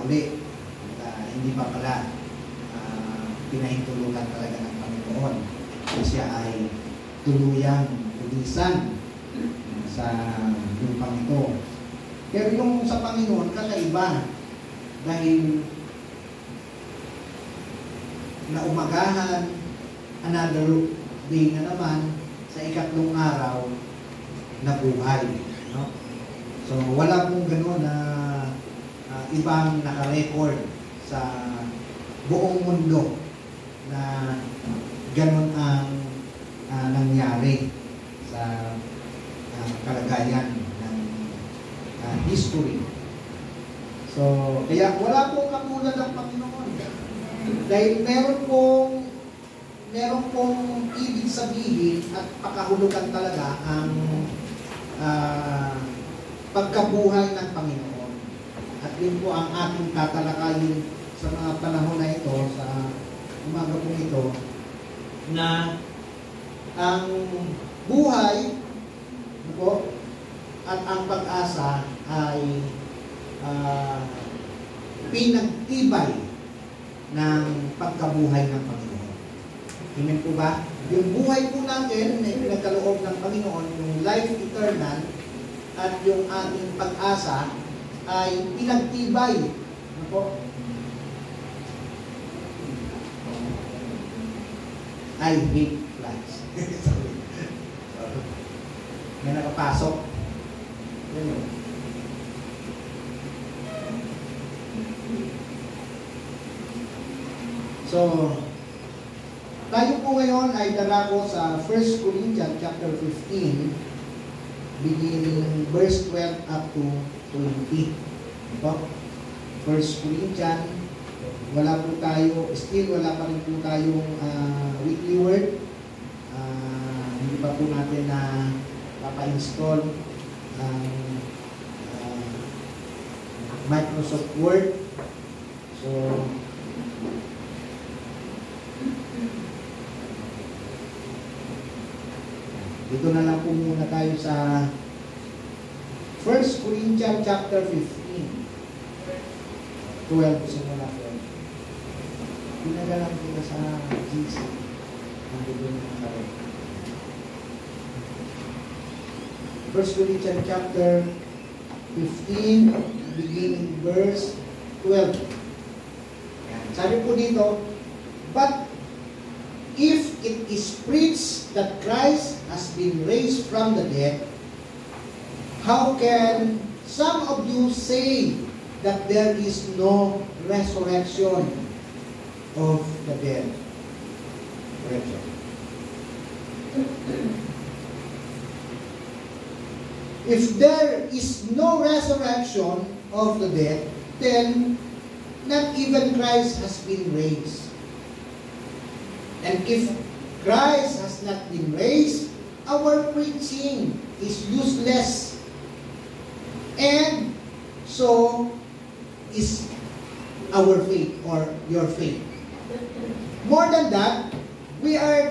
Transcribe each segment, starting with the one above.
uli. Hindi pa pala pinahintulutan talaga ng Panginoon. Kasi siya ay tuluyang bulisan sa lupang ito. Pero yung sa Panginoon, kakaiba. Dahil naumagahan, another day na naman, sa ikatlong araw, nabuhay. No? So, wala pong gano'n na ibang naka-record sa buong mundo na gano'n ang nangyari sa kalagayan ng history. So, kaya wala pong katulad ng Panginoon. Dahil meron pong ibig sabihin at pakahulugan talaga ang pagkabuhay ng Panginoon. At yun po ang ating tatalakayin sa mga panahon na ito, sa umaga po ito, na ang buhay po, at ang pag-asa ay pinagtibay ng pagkabuhay ng Panginoon. Amen po ba? Yung buhay po natin na pinagkaloob ng Panginoon, yung life eternal, at yung ating pag-asa ay pinagtibay. Ano po? I hate flies. May nakapasok. Yan yun. So, tayo po ngayon ay darako sa 1 Corinthians chapter 15, beginning verse 12 up to 20. Ito, 1 Corinthians, wala po tayo, still wala pa rin po tayong weekly word. Hindi pa po natin na papa-install ang Microsoft Word. So, dito na lang po muna tayo sa 1 Corinthians chapter 15. 12 po simula po. Pinagalang kita sa GC. Ang bigyan ng karoon. 1 Corinthians chapter 15, beginning verse 12. Sabi po dito, but if it is preached that Christ has been raised from the dead, how can some of you say that there is no resurrection of the dead? If there is no resurrection of the dead, then not even Christ has been raised. And if Christ has not been raised, our preaching is useless. And so is our faith, or your faith. More than that, we are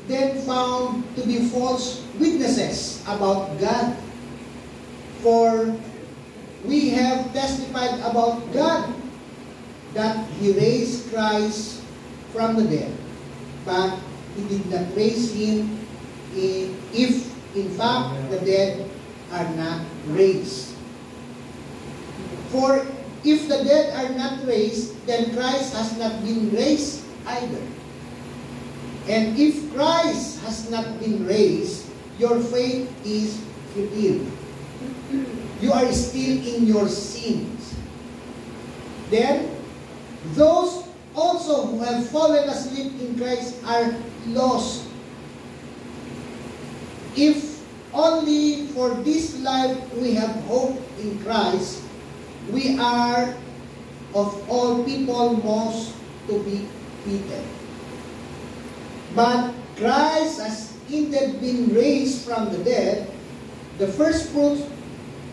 then found to be false witnesses about God. For we have testified about God that He raised Christ from the dead, but He did not raise Him if in fact the dead are not raised. For if the dead are not raised, then Christ has not been raised either. And if Christ has not been raised, your faith is futile. You are still in your sins. Then, those also who have fallen asleep in Christ are lost. If only for this life we have hope in Christ, we are of all people most to be pitied. But Christ has indeed been raised from the dead, the first fruits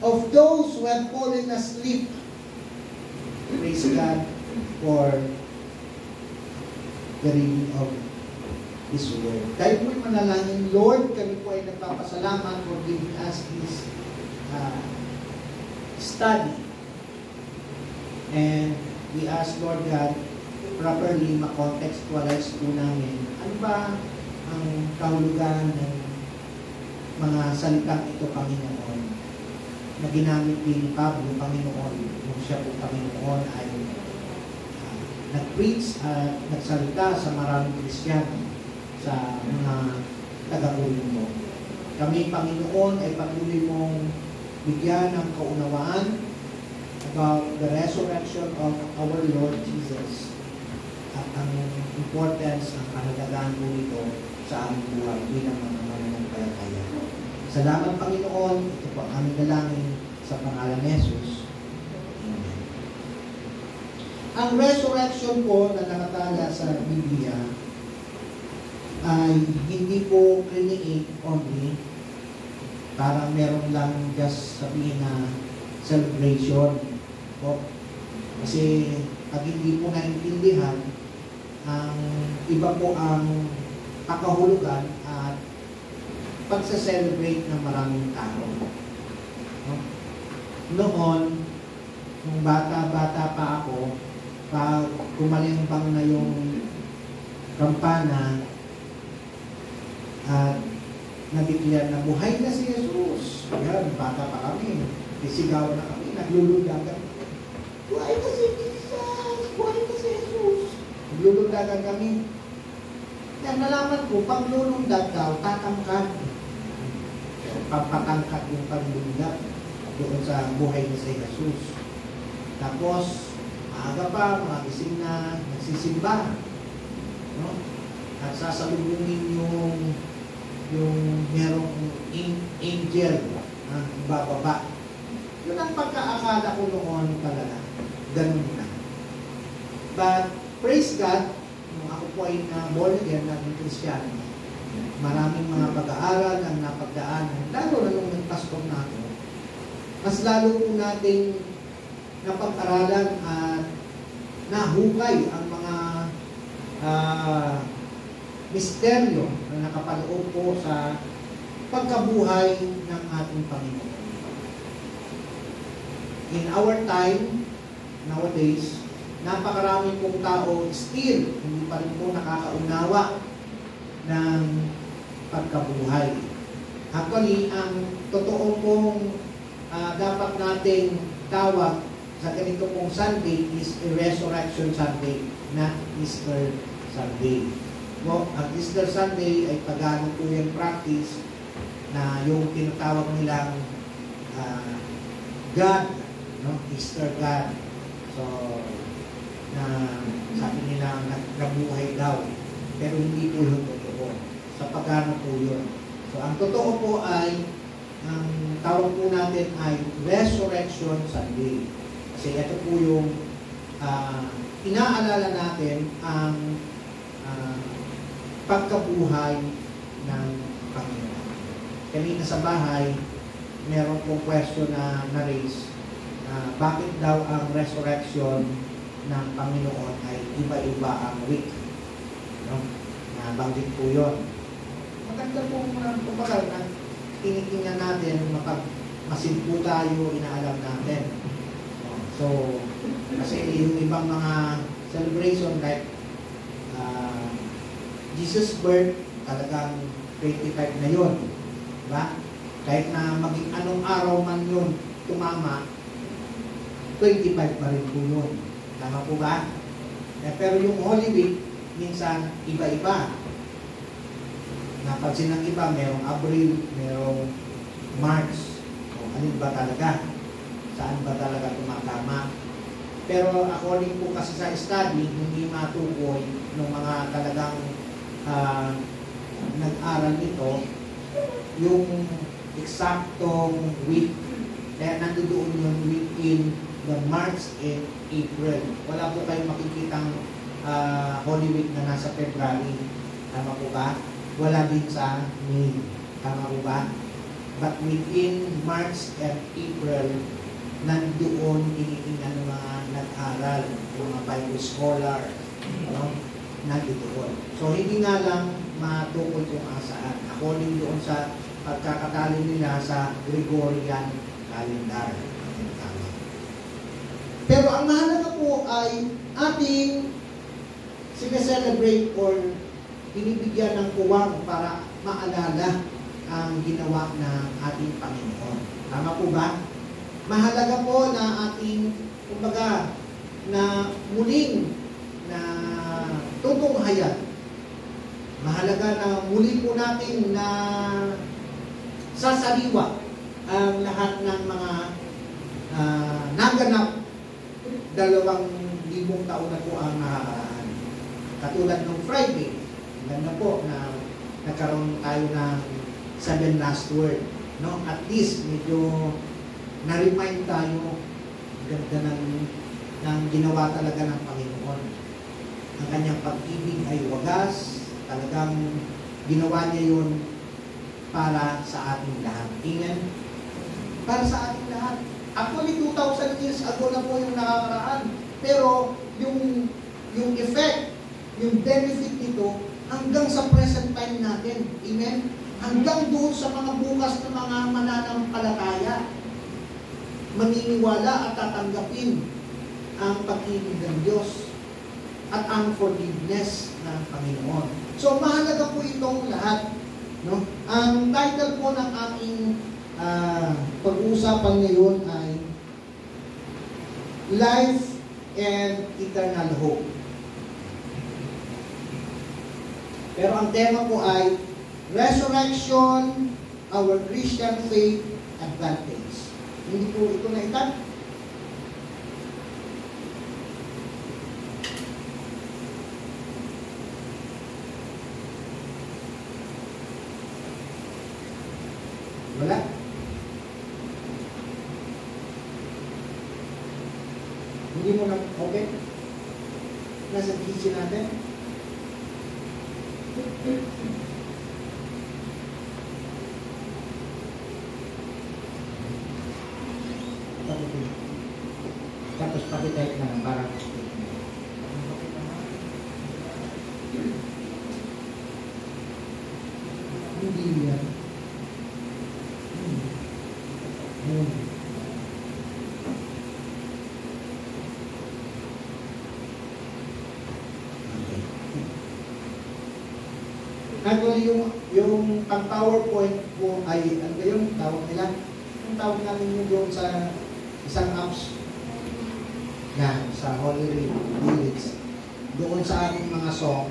of those who have fallen asleep. Praise God for the reading of His Word. Tayo po'y manalangin, Lord, kami po ay nagpapasalamat for giving us this study. And we ask Lord God, properly ma-contextualize po namin ano ba ang kahulugan ng mga salitang ito, Panginoon, na ginamit ni Pablo, Panginoon, nung siya po, Panginoon, ay nag-preach at nagsalita sa maraming Kristiyano, sa mga taga-uling mo. Kami, Panginoon, ay patuloy mong bigyan ng kaunawaan about the resurrection of our Lord Jesus at ang importance ng kahalagaan mo ito sa aming buhay bilang mga mananampalataya. Salamat, Panginoon. Ito po ang aming dalangin sa pangalan ni Jesus. Amen. Ang resurrection po na nakatala sa Biblia ay hindi po clinic only, parang meron lang just sabihin na celebration po. Kasi pag hindi po naintindihan, ang iba po ang pakahulugan at pagsa-celebrate ng maraming tao. Noon, nung bata-bata pa ako, pag kumalimbang na yung kampana at nabigyan na buhay na si Jesus. Yan, bata pa kami. Isigaw na kami, naglulundagan. Buhay na si Jesus! Buhay na si Jesus! Naglulundagan kami. Yan, nalaman ko, pag lulundag daw, tatangkad. Pampatangkad yung paglundag doon sa buhay ni si Jesus. Tapos, maaga pa, mga gising na, nagsisimba. No? At sasalubungin yung merong angel na bababa. Yun ang pagkaakala ko noon talaga. Ganun na. But, praise God, nung ako po ay born again, naging Kristiyano, maraming mga pag-aaral ang napagdaanan, lalo na nung nagpastor na ako, mas lalo po nating napag-aralan at nahukay ang mga misteryo na nakapaloob po sa pagkabuhay ng ating Panginoon. In our time, nowadays, napakarami pong tao still hindi pa rin po nakakaunawa ng pagkabuhay. Actually, ang totoo pong dapat nating tawag sa ganito pong Sunday is a Resurrection Sunday, not Easter Sunday. No, ang Easter Sunday ay pagano po yung practice na yung tinatawag nilang God, no? Easter God. So, na sabi nila nabuhay daw. Pero hindi po yung totoo. Sa pagano po yun. So, ang totoo po ay, ang tawag po natin ay Resurrection Sunday. Kasi ito po yung inaalala natin ang pagkabuhay ng Panginoon. Kanina sa bahay, meron pong question na na-raise, bakit daw ang resurrection ng Panginoon ay iba-iba ang week. No? Banggit po yun. Maganda po kumbaga na tinitingnan natin, masin po tayo, inaalam natin. So, kasi yung ibang mga celebration like Jesus' birth, talagang 25 na yun. Diba? Kahit na maging anong araw man yun tumama, 25 pa rin po yun. Tama po ba? Pero yung Holy Week, minsan iba-iba. Napansin ng iba, merong Abril, merong March. O alin ba talaga? Saan ba talaga tumatama? Pero according po kasi sa study, hindi matukoy ng mga talagang nag-aral nito yung eksaktong week. Kaya nandoon yung within the March and April. Wala po kayong makikitang Holy Week na nasa February. Tama po ba? Wala din sa May. Tama po ba? But within March and April, nandoon tinitingnan ng mga nag-aral, yung mga Bible scholar, no? Nandoon. So, hindi nga lang matukol kung saan. According doon sa pagkakatali nila sa Gregorian calendar. Pero ang mahalaga po ay ating sineselebrate or binibigyan ng puwang para maalala ang ginawa ng ating Panginoon. Tama po ba? Mahalaga po na ating, kumbaga, na muling na tutunghayan. Mahalaga na muli po natin na sasaliwa ang lahat ng mga naganap 2,000 taon na po ang nakakaraan. Katulad ng Friday, ganda po na nagkaroon tayo ng 7 last word. No? At least medyo na-remind tayo ganda ng ginawa talaga ng Panginoon. Ang kanyang pag-ibig ay wagas, talagang ginawa niya yun para sa ating lahat. Amen? Para sa ating lahat. Actually, 2,000 years ago na po yung nakakaraan. Pero yung effect, yung benefit nito, hanggang sa present time natin. Amen? Hanggang doon sa mga bukas na mga mananampalataya, maniniwala at tatanggapin ang pag-ibig ng Diyos at ang forgiveness ng Panginoon. So, mahalaga po itong lahat. No? Ang title po ng aking pag-uusapan ngayon ay Life and Eternal Hope. Pero ang tema po ay Resurrection, Our Christian Faith Advantage. Hindi po ito na itan. Wala? Hindi mo na open? Nasa GC natin? Tapos pati-type na para hindi yan. Actually, yung pang-PowerPoint po ay, ano ba yung tawag nila? Yung tawag namin yung doon sa isang apps na sa Holy Lyrics. Doon sa ating mga song,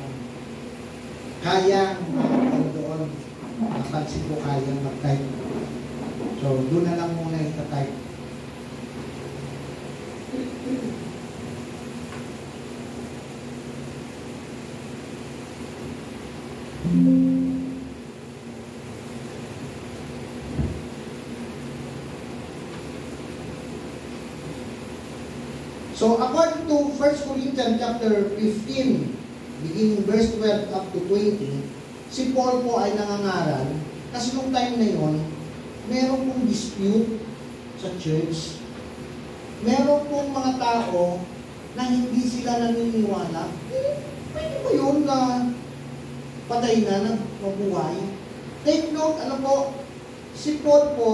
kayang doon, napansin ko kayang mag-type. So, doon na lang muna ita-type. So, according to 1 Corinthians chapter 15, beginning verse 12 up to 20, si Paul po ay nangangaral kasi nung time na yon, meron pong dispute sa church. Meron pong mga tao na hindi sila naniniwala. Pwede mo yun na patay na, mabuhay. Take note, ano po, si Paul po,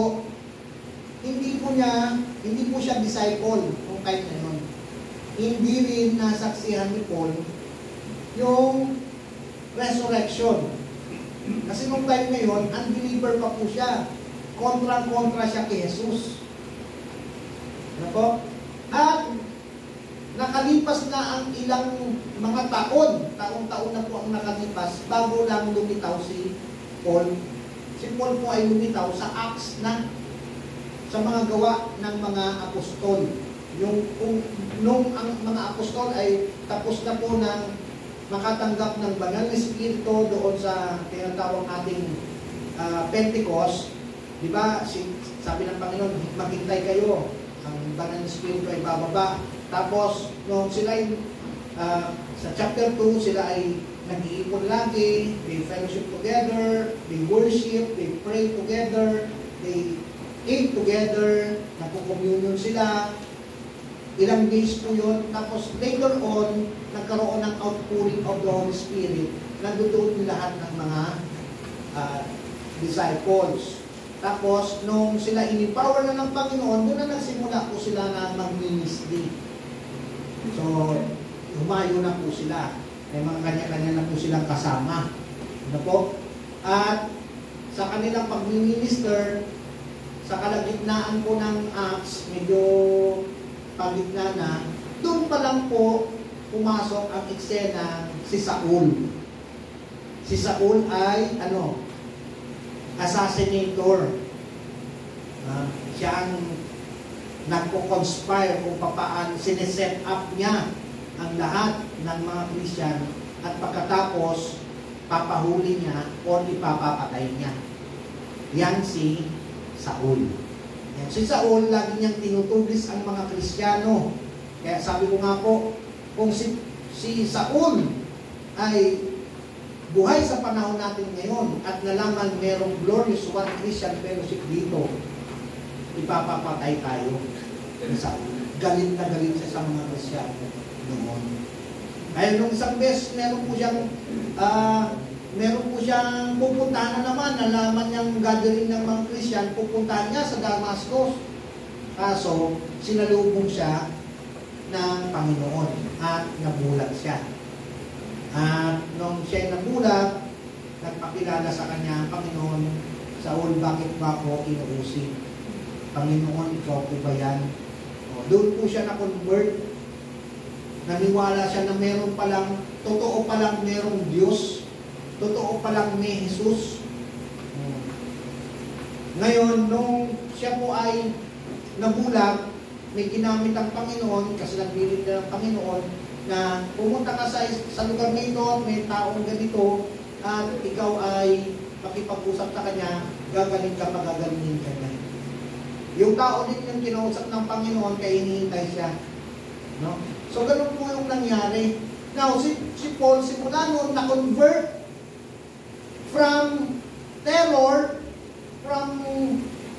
hindi po siya disciple kung kahit na yun. Hindi rin nasaksihan ni Paul yung resurrection. Kasi nung time na yun, unbeliever pa po siya. Kontra siya kay Jesus. Ano po? At nakalipas na ang ilang mga taon-taon na po ang nakalipas bago lang lumitaw si Paul. Si Paul po ay lumitaw sa Acts na, sa mga gawa ng mga apostol. Nung ang mga apostol ay tapos na po ng makatanggap ng banal na espiritu doon sa tinatawag nating Pentecost, di ba? Sabi ng Panginoon, maghintay kayo, ang banal na espiritu ay bababa. Tapos nung sila ay sa chapter 2, sila ay nag-iipon lagi, they fellowship together, they worship, they pray together, they eat together, nagko-communion sila. Ilang days po yun. Tapos later on, nagkaroon ng outpouring of the Holy Spirit. Nandoon lahat ng mga disciples. Tapos, nung sila in-empower na ng Panginoon, doon na nagsimula po sila na mag-ministry. So, humayo na po sila. May mga kanya-kanya na po silang kasama. Ano po? At sa kanilang pag-minister, sa kalagitnaan po ng Acts, medyo pagitna na, doon pa lang po pumasok ang eksena si Saul. Si Saul ay, assassinator. Siya ang nagpo-conspire kung paano sineset up niya ang lahat ng mga Christian at pagkatapos papahuli niya o ipapapatay niya. Yan si Saul. Yan. Si Saul, lagi niyang tinutugis ang mga Kristiyano. Kaya sabi ko nga po, kung si Saul ay buhay sa panahon natin ngayon at nalaman merong glorious one Christian fellowship dito, ipapapatay tayo ni Saul. Galit na galit siya sa mga Kristiyano noon. Kaya nung isang beses, meron po siyang pupuntahan na naman, nalaman niyang gathering ng mga Christian, pupuntahan niya sa Damascus. Kaso, sinalubong siya ng Panginoon at nabulag siya. At nung siya nabulag, nagpakilala sa kanya ang Panginoon, Saul, bakit ba ako inuusig? Panginoon, ikaw po ba yan? Doon po siya na-convert. Naniwala siya na meron palang, totoo palang merong Diyos. Totoo palang may Jesus. Ngayon, nung siya po ay nabulag, may ginamit ang Panginoon, kasi nagbiling na ng Panginoon, na pumunta ka sa lugar nito, may taong ganito, at ikaw ay makipag-usap sa kanya, gagaling ka, magagalingin ka niya. Yung tao din yung kinausap ng Panginoon, kaya hinihintay siya. No? So, ganun po yung nangyari. Now, si Paul, simula noon, na-convert from terror, from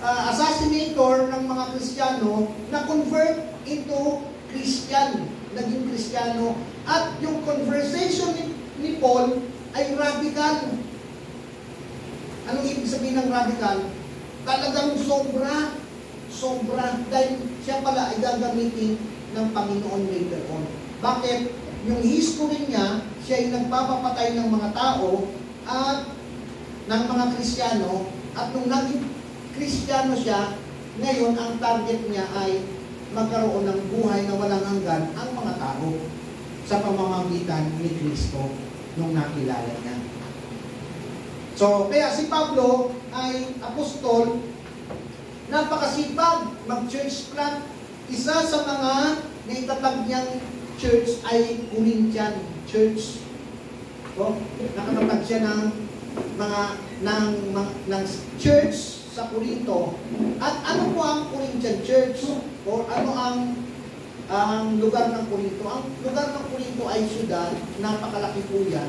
assassinator ng mga Kristiyano, na-convert into Christian, naging Kristiyano. At yung conversation ni Paul ay radical. Anong ibig sabihin ng radical? Talagang sobra. Dahil siya pala ay gagamitin ng Panginoon later on. Bakit? Yung history niya, siya ay nagpapapatay ng mga tao at ng mga Kristiyano, at nung naging Kristiyano siya, ngayon ang target niya ay magkaroon ng buhay na walang hanggan ang mga tao sa pamamagitan ni Kristo nung nakilala niya. So, kaya si Pablo ay apostol, napakasipag mag-church plant. Isa sa mga naitatag niyang church ay Corinthian Church. So, nakatatag siya ng church sa Corinto. At ano po ang Corinthian Church? O ano ang lugar ng Corinto? Ang lugar ng Corinto ay syudad, napakalaki po yan.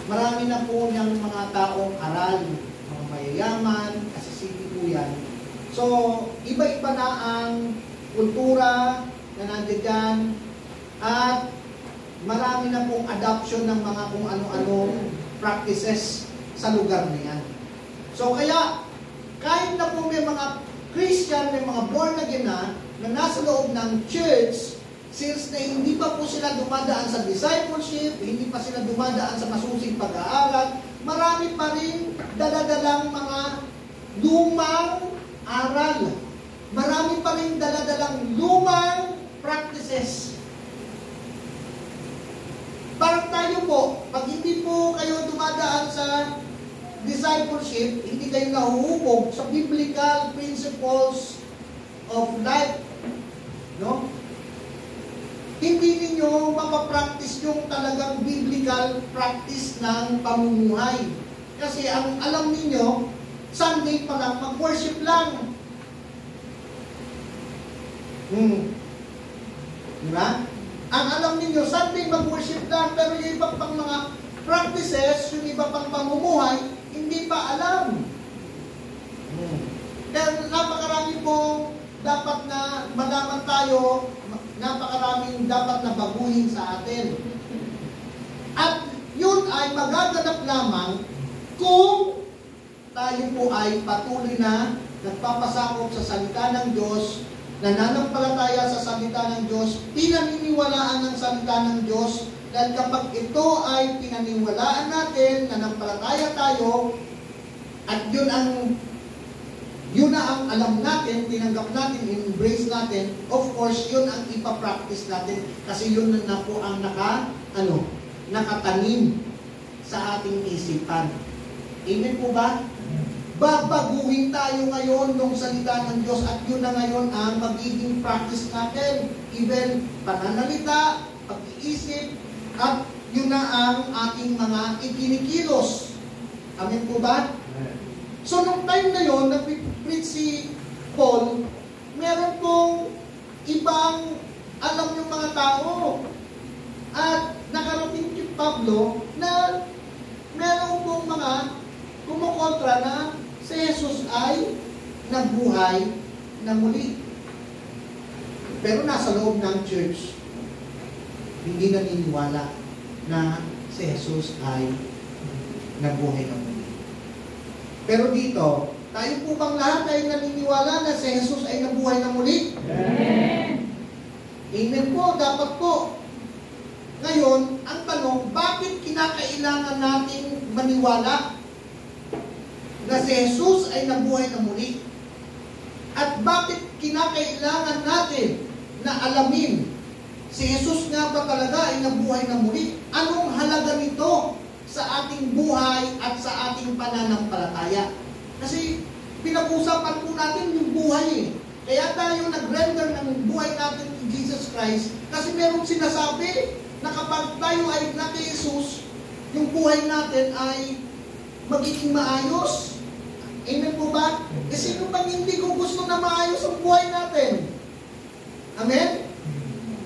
Marami na po niyang mga taong aral, mga mayayaman, kasi city po yan. So, iba-iba na ang kultura na nandiyan dyan, at marami na pong adoption ng mga kung ano-ano practices sa lugar na yan. So, kaya, kahit na po may mga Christian, may mga born again na nasa loob ng church, since na hindi pa po sila dumadaan sa discipleship, hindi pa sila dumadaan sa masusing pag-aaral, marami pa rin daladalang mga lumang aral. Marami pa rin daladalang lumang practices. Parang tayo po, pag hindi po kayo dumadaan sa discipleship, hindi kayo nahuhubog sa biblical principles of life, no? Hindi ninyo mapapractice yung talagang biblical practice ng pamumuhay. Kasi ang alam ninyo, Sunday pa lang, mag-worship lang. Diba? Ang alam ninyo, Sunday mag-worship lang, pero yung iba pang mga practices, yung iba pang pamumuhay, hindi pa alam. Dahil napakarami pong dapat na malaman tayo, napakaraming dapat na baguhin sa atin. At yun ay magaganap lamang kung tayo po ay patuloy na nagpapasakop sa salita ng Diyos, nananampalataya sa salita ng Diyos, pinaniniwalaan ng salita ng Diyos, dahil kapag ito ay pinaniniwalaan natin, nanampalataya tayo, at yun na ang alam natin, tinanggap natin, embrace natin, of course, yun ang ipapractice natin, kasi yun na po ang nakatanim sa ating isipan. Amen po ba? Babaguhin tayo ngayon ng salita ng Diyos at yun na ngayon ang magiging practice natin. Even pananalita, pag-iisip, at yun na ang ating mga ikinikilos. Amen po ba? So, nung time na yun, nag-preach si Paul, meron pong ibang alam yung mga tao. At nakarating kay Pablo na meron pong mga kumukontra na si Jesus ay nabuhay na muli. Pero nasa loob ng church, hindi naniniwala na si Jesus ay nabuhay na muli. Pero dito, tayo po bang lahat ay naniniwala na si Jesus ay nabuhay na muli? Amen. Amen po, dapat po. Ngayon, ang tanong, bakit kinakailangan natin maniwala na si Jesus ay nabuhay na muli? At bakit kinakailangan natin na alamin si Jesus nga ba talaga ay nabuhay na muli? Anong halaga nito sa ating buhay at sa ating pananampalataya? Kasi pinag-usapan po natin yung buhay eh. Kaya tayo nag-render ng buhay natin to Jesus Christ kasi merong sinasabi na kapag tayo ay na kay Jesus, yung buhay natin ay magiging maayos. Amen po ba? E sino bang hindi ko gusto na maayos ang buhay natin? Amen?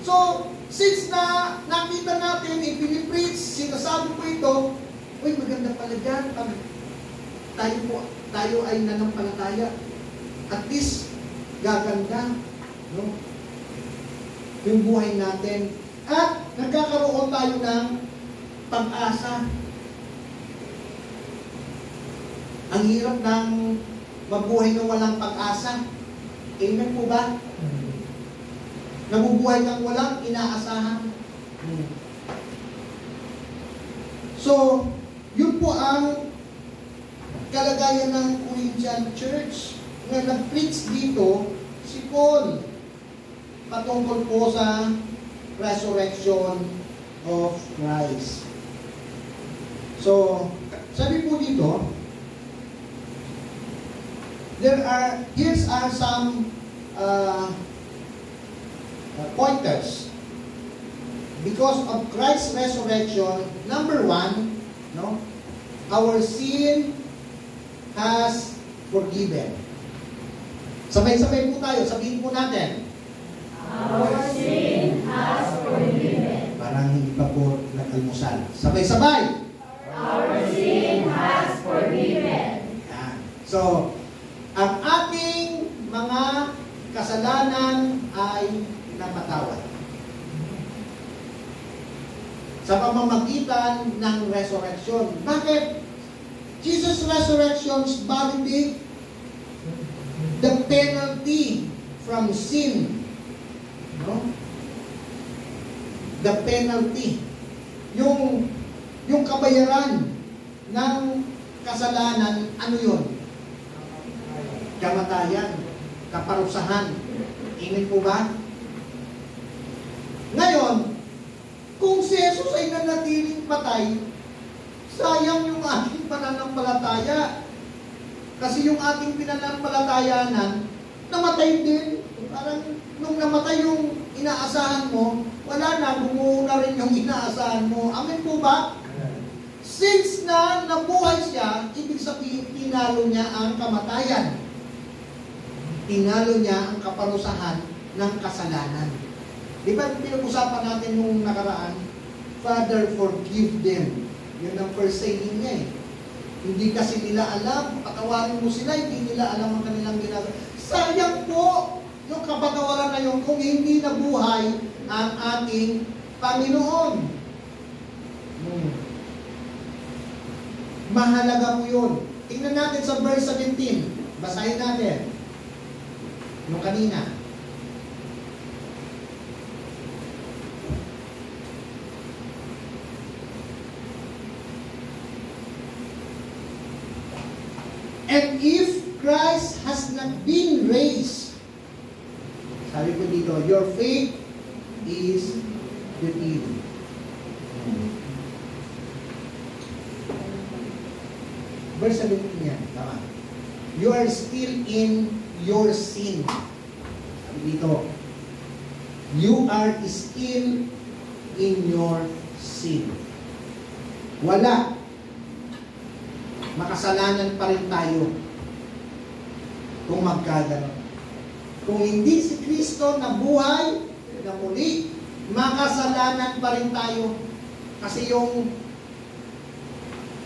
So, since na nakita natin, ipinipreach, sinasabi po ito, uy, maganda pala dyan. Tayo ay nanampalataya. At least, gaganda. No? Yung buhay natin. At nagkakaroon tayo ng pag-asa. Ang hirap ng mabuhay na walang pag-asa. Amen po ba? Nabubuhay kang walang inaasahan. So, yun po ang kalagayan ng Corinthian Church na nag-preach dito si Paul patungkol po sa resurrection of Christ. So, sabi po dito, here's are some pointers. Because of Christ's resurrection, number one, no, our sin has forgiven. Sabay-sabay po tayo, sabihin po natin. Our sin has forgiven. Parang hindi pa po nag-almusal. Sabay-sabay. Our sin has forgiven. Yan. So, ang ating mga kasalanan ay napatawad. Sa pamamagitan ng resurrection. Bakit? Jesus' resurrection validates the penalty from sin. No? The penalty. Yung kabayaran ng kasalanan, ano yun? Kamatayan, kaparusahan. Amen po ba? Ngayon, kung si Jesus ay nanatiling patay, sayang yung ating pananampalataya. Kasi yung ating pinanampalatayanan, namatay din. Parang nung namatay yung inaasahan mo, wala na, bumuo na rin yung inaasahan mo. Amen po ba? Since na nabuhay siya, ibig sabihin, tinalo niya ang kamatayan. Tinalo niya ang kaparusahan ng kasalanan. Di ba pinag-usapan natin nung nakaraan, Father, forgive them. Yun ang first saying niya eh. Hindi kasi nila alam, patawarin mo sila, hindi nila alam ang kanilang ginagawa. Sayang po yung kapatawaran na yun kung hindi nabuhay ang ating Panginoon. Mahalaga po yun. Tingnan natin sa verse 17. Basahin natin. Yung kanina. And if Christ has not been raised, sabi ko dito, your faith is futile. Verse 17 yan, tama. You are still in your sin. Sabi dito, you are still in your sin. Wala. Makasalanan pa rin tayo kung magkaganon. Kung hindi si Kristo nabuhay na muli, makasalanan pa rin tayo. Kasi yung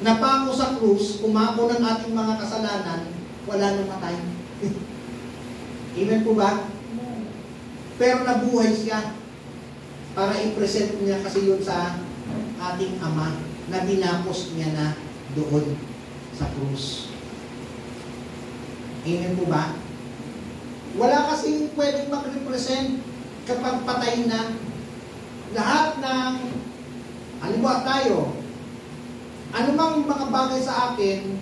napako sa krus, kumako ng ating mga kasalanan, wala nang matay. Amen po ba? Pero nabuhay siya para i-present niya kasi yun sa ating Ama na dinapos niya na doon sa krus. Amen po ba? Wala kasing pwedeng mag-represent kapag patay na. Lahat ng, halimbawa tayo, anumang mga bagay sa akin,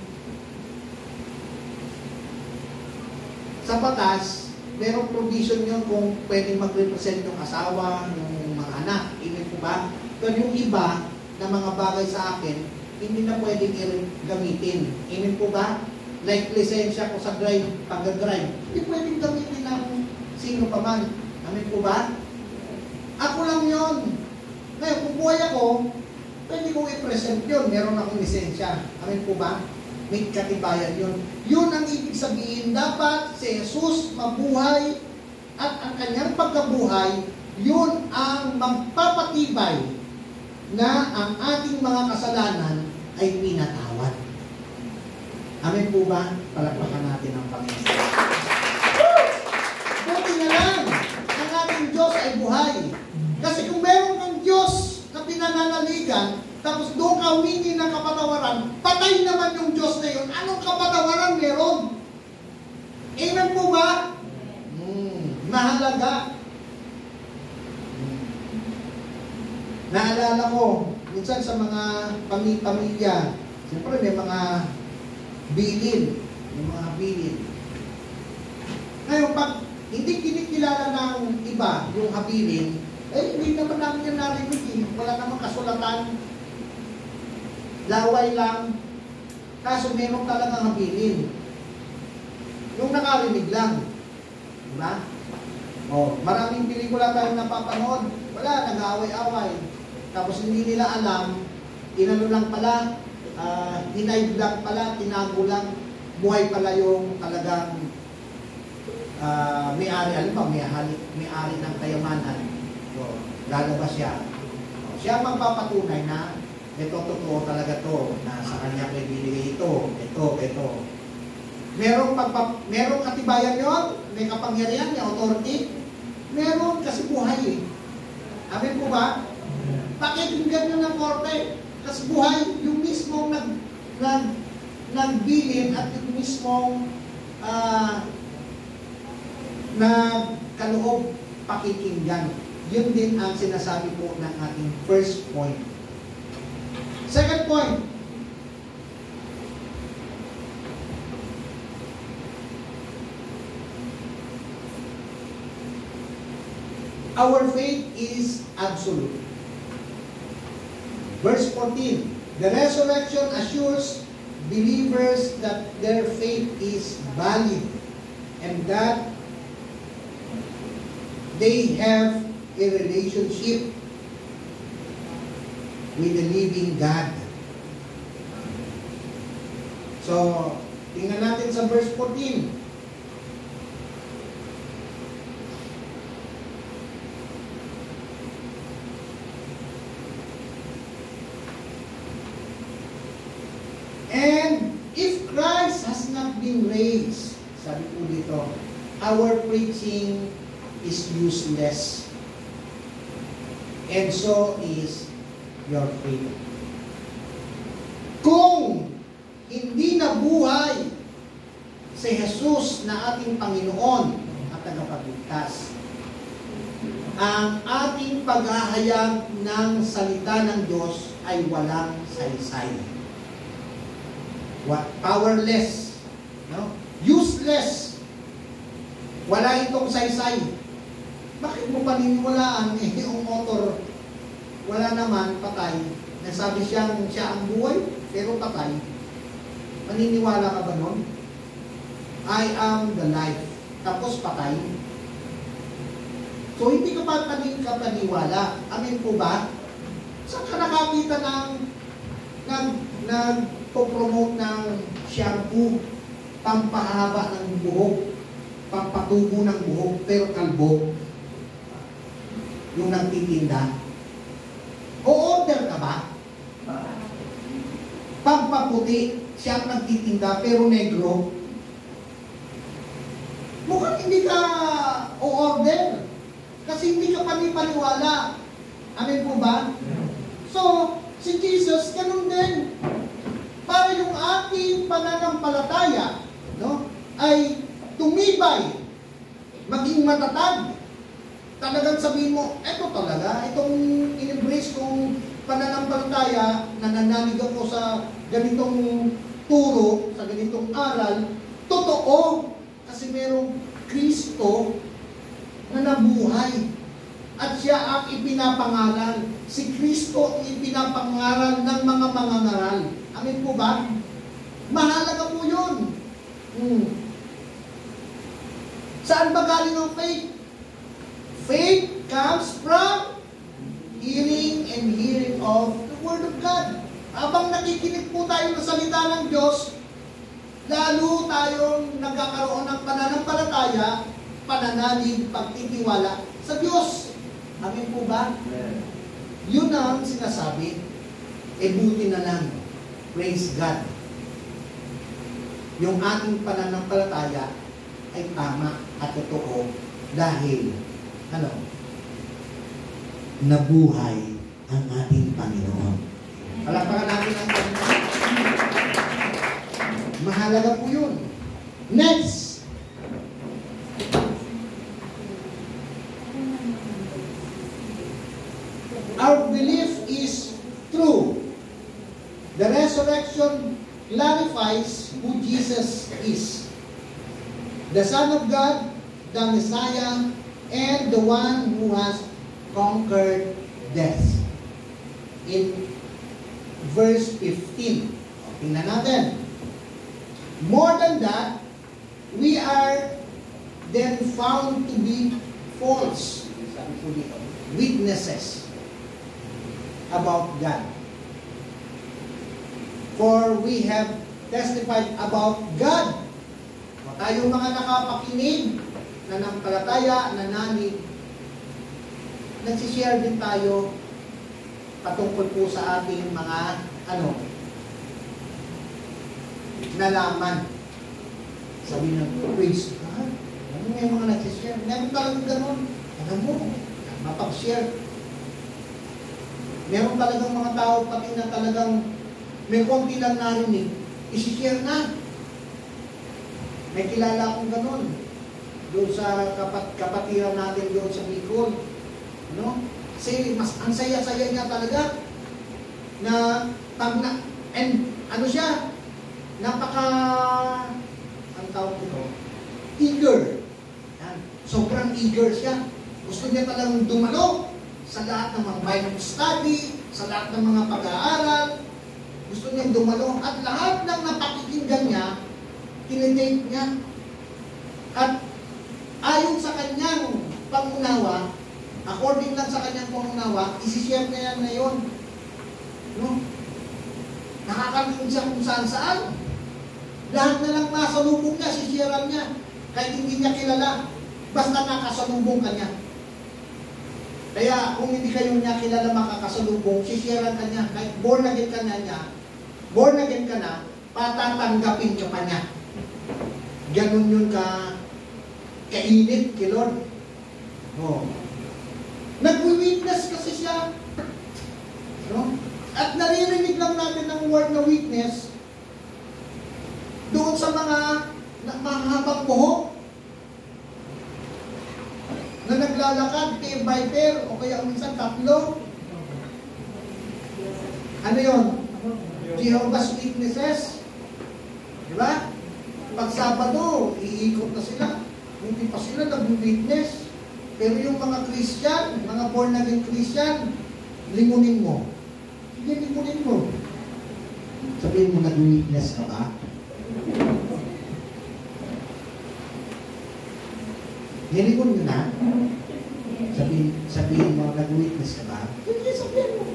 sa batas, merong provision yun kung pwedeng mag-represent yung asawa, yung mga anak. Amen po ba? Pero yung iba na mga bagay sa akin, hindi na pwedeng gamitin. Amen po ba? Like lisensya ko sa drive, pag-drive, hindi pwedeng gamitin ng sino pa man. Amen po ba? Ako lang yun. Ngayon, kung buhay ako, pwede kong i-present yun. Meron akong lisensya. Amen po ba? May katibayan yun. Yun ang ibig sabihin. Dapat si Jesus mabuhay at ang kanyang pagkabuhay, yun ang magpapatibay na ang ating mga kasalanan ay pinatawad. Amen po ba? Palakpakan natin ang Panginoon. Buti na lang ang ating Diyos ay buhay. Kasi kung meron kang Diyos na pinananaligan, tapos doon ka humingi ng kapatawaran, patay naman yung Diyos na yun. Anong kapatawaran meron? Amen po ba? Mahalaga. Naalala ko, minsan sa mga pamilya, siyempre may mga bilin. May mga bilin. Ngayon, pag hindi kinikilala ng iba yung habilin, hindi naman namin yan narinig. Wala namang kasulatan. Laway lang. Kaso meron talagang habilin. Yung nakarinig lang. Diba? Maraming pelikula tayong napapanood. Wala, nag-aaway-away. Tapos hindi nila alam, inano lang pala, hinayb lang pala, tinago lang, buhay pala yung talagang may-ari, alam ba, may-ari ng kayamanan. Lalabas siya. Siya magpapatunay na ito, totoo talaga to, na sa kanya ko ibinigay ito. Merong katibayan yun, may kapangyarihan, may authority. Meron kasi buhay eh. Amen po ba? Pakinggan nyo ng korte. Kasi buhay, yung mismong nagbilin at yung mismong nagkaloob pakikinggan. Yun din ang sinasabi po ng ating first point. Second point, our faith is absolute. Verse 14, the resurrection assures believers that their faith is valid and that they have a relationship with the living God. So, tingnan natin sa verse 14. And if Christ has not been raised, sabi po dito, our preaching is useless. And so is your faith. Kung hindi nabuhay si Jesus na ating Panginoon at tagapagligtas, ang ating paghahayag ng salita ng Diyos ay walang saysay. Powerless. No? Useless. Wala itong saysay. Bakit mo paniniwalaan yung author? Wala naman, patay. Nasabi siya ang buhay, pero patay. Maniniwala ka ba nun? I am the life. Tapos patay. So, hindi ka pa paniwala. Amin po ba? Saan ka nakakita nagpo-promote ng shampoo, pampahaba ng buhok, pampatubo ng buhok, pero kalbo? Yung nagtitinda. O-order ka ba? Pampaputi, siya ang nagtitinda, pero negro. Mukhang hindi ka o-order. Kasi hindi ka panipaniwala. Amin po ba? So, si Jesus, ganun din. Para yung ating pananampalataya, no, ay tumibay, maging matatag. Talagang sabihin mo, eto talaga, itong in-embrace kong pananampalataya, nananalig ako sa ganitong turo, sa ganitong aral, totoo. Kasi merong Kristo na nabuhay. At siya ang ipinapangaral. Si Kristo ang ipinapangaral ng mga mangangaral. Amin po ba? Mahalaga po yun. Saan ba galing ang faith? Faith comes from hearing and hearing of the Word of God. Habang nakikinig po tayo ng salita ng Diyos, lalo tayong nagkakaroon ng pananampalataya, pananalig, pagtitiwala sa Diyos. Amin po ba? Yun ang sinasabi. Buti na lang. Praise God. Yung ating pananampalataya ay tama at totoo dahil nabuhay ang ating Panginoon. Palakpakan natin ang Panginoon. Mahalaga po yun. Next. Our belief is true. The resurrection clarifies who Jesus is. The Son of God, the Messiah, and the one who has conquered death. In verse 15. Tingnan natin. More than that, we are then found to be false witnesses about God. For we have testified about God. Tayong mga nakapakinig, nanampalataya, nananig, nagsishare din tayo patungkol po sa ating mga nalaman. Sabi ng praise God. May mga nagsishare. Meron talagang ganun. Alam mo, mapag-share. Meron talagang mga tao pati na talagang may konti lang narinig, isi-share na. May kilala akong ganun. Doon sa kapatiran natin doon sa Bicol. No? Kasi mas ang saya-saya niya talaga na siya, napaka ang tawag ito, eager. Yan. Sobrang eager siya. Gusto niya talagang dumalo sa lahat ng mga Bible study, sa lahat ng mga pag-aaral. Gusto niya dumalo at lahat ng napakikinggan niya, tinitake niya. At ayon sa kanyang pangunawa, according lang sa kanyang pangunawa, isi-share niya yan ngayon. No? Nakakalimutan siya kung saan-saan. Lahat na lang nasalubong niya, sisharean niya. Kahit hindi niya kilala, basta nakasalubong ka niya. Kaya kung hindi kayo niya kilala makakasalubong, sisharean ka niya. Kahit born again ka na, patatanggapin niyo pa niya. Ganun yun kainit kay Lord. Oh. Nag-witness kasi siya. No? At naririnig lang natin ng word na witness doon sa mga mahabang buhok na naglalakad pair by pair o kaya minsan tatlo. Ano yun? Jehovah's Witnesses. Diba? Pag Sabado, iikot na sila. Hindi pa sila nag-witness. Pero yung mga Christian, mga born again Christian, limunin mo. Hindi, limunin mo. Sabihin mo, nag-witness ka ba? Nilimon mo na? Sabihin mo, nag-witness ka ba? Hindi, sabihin mo.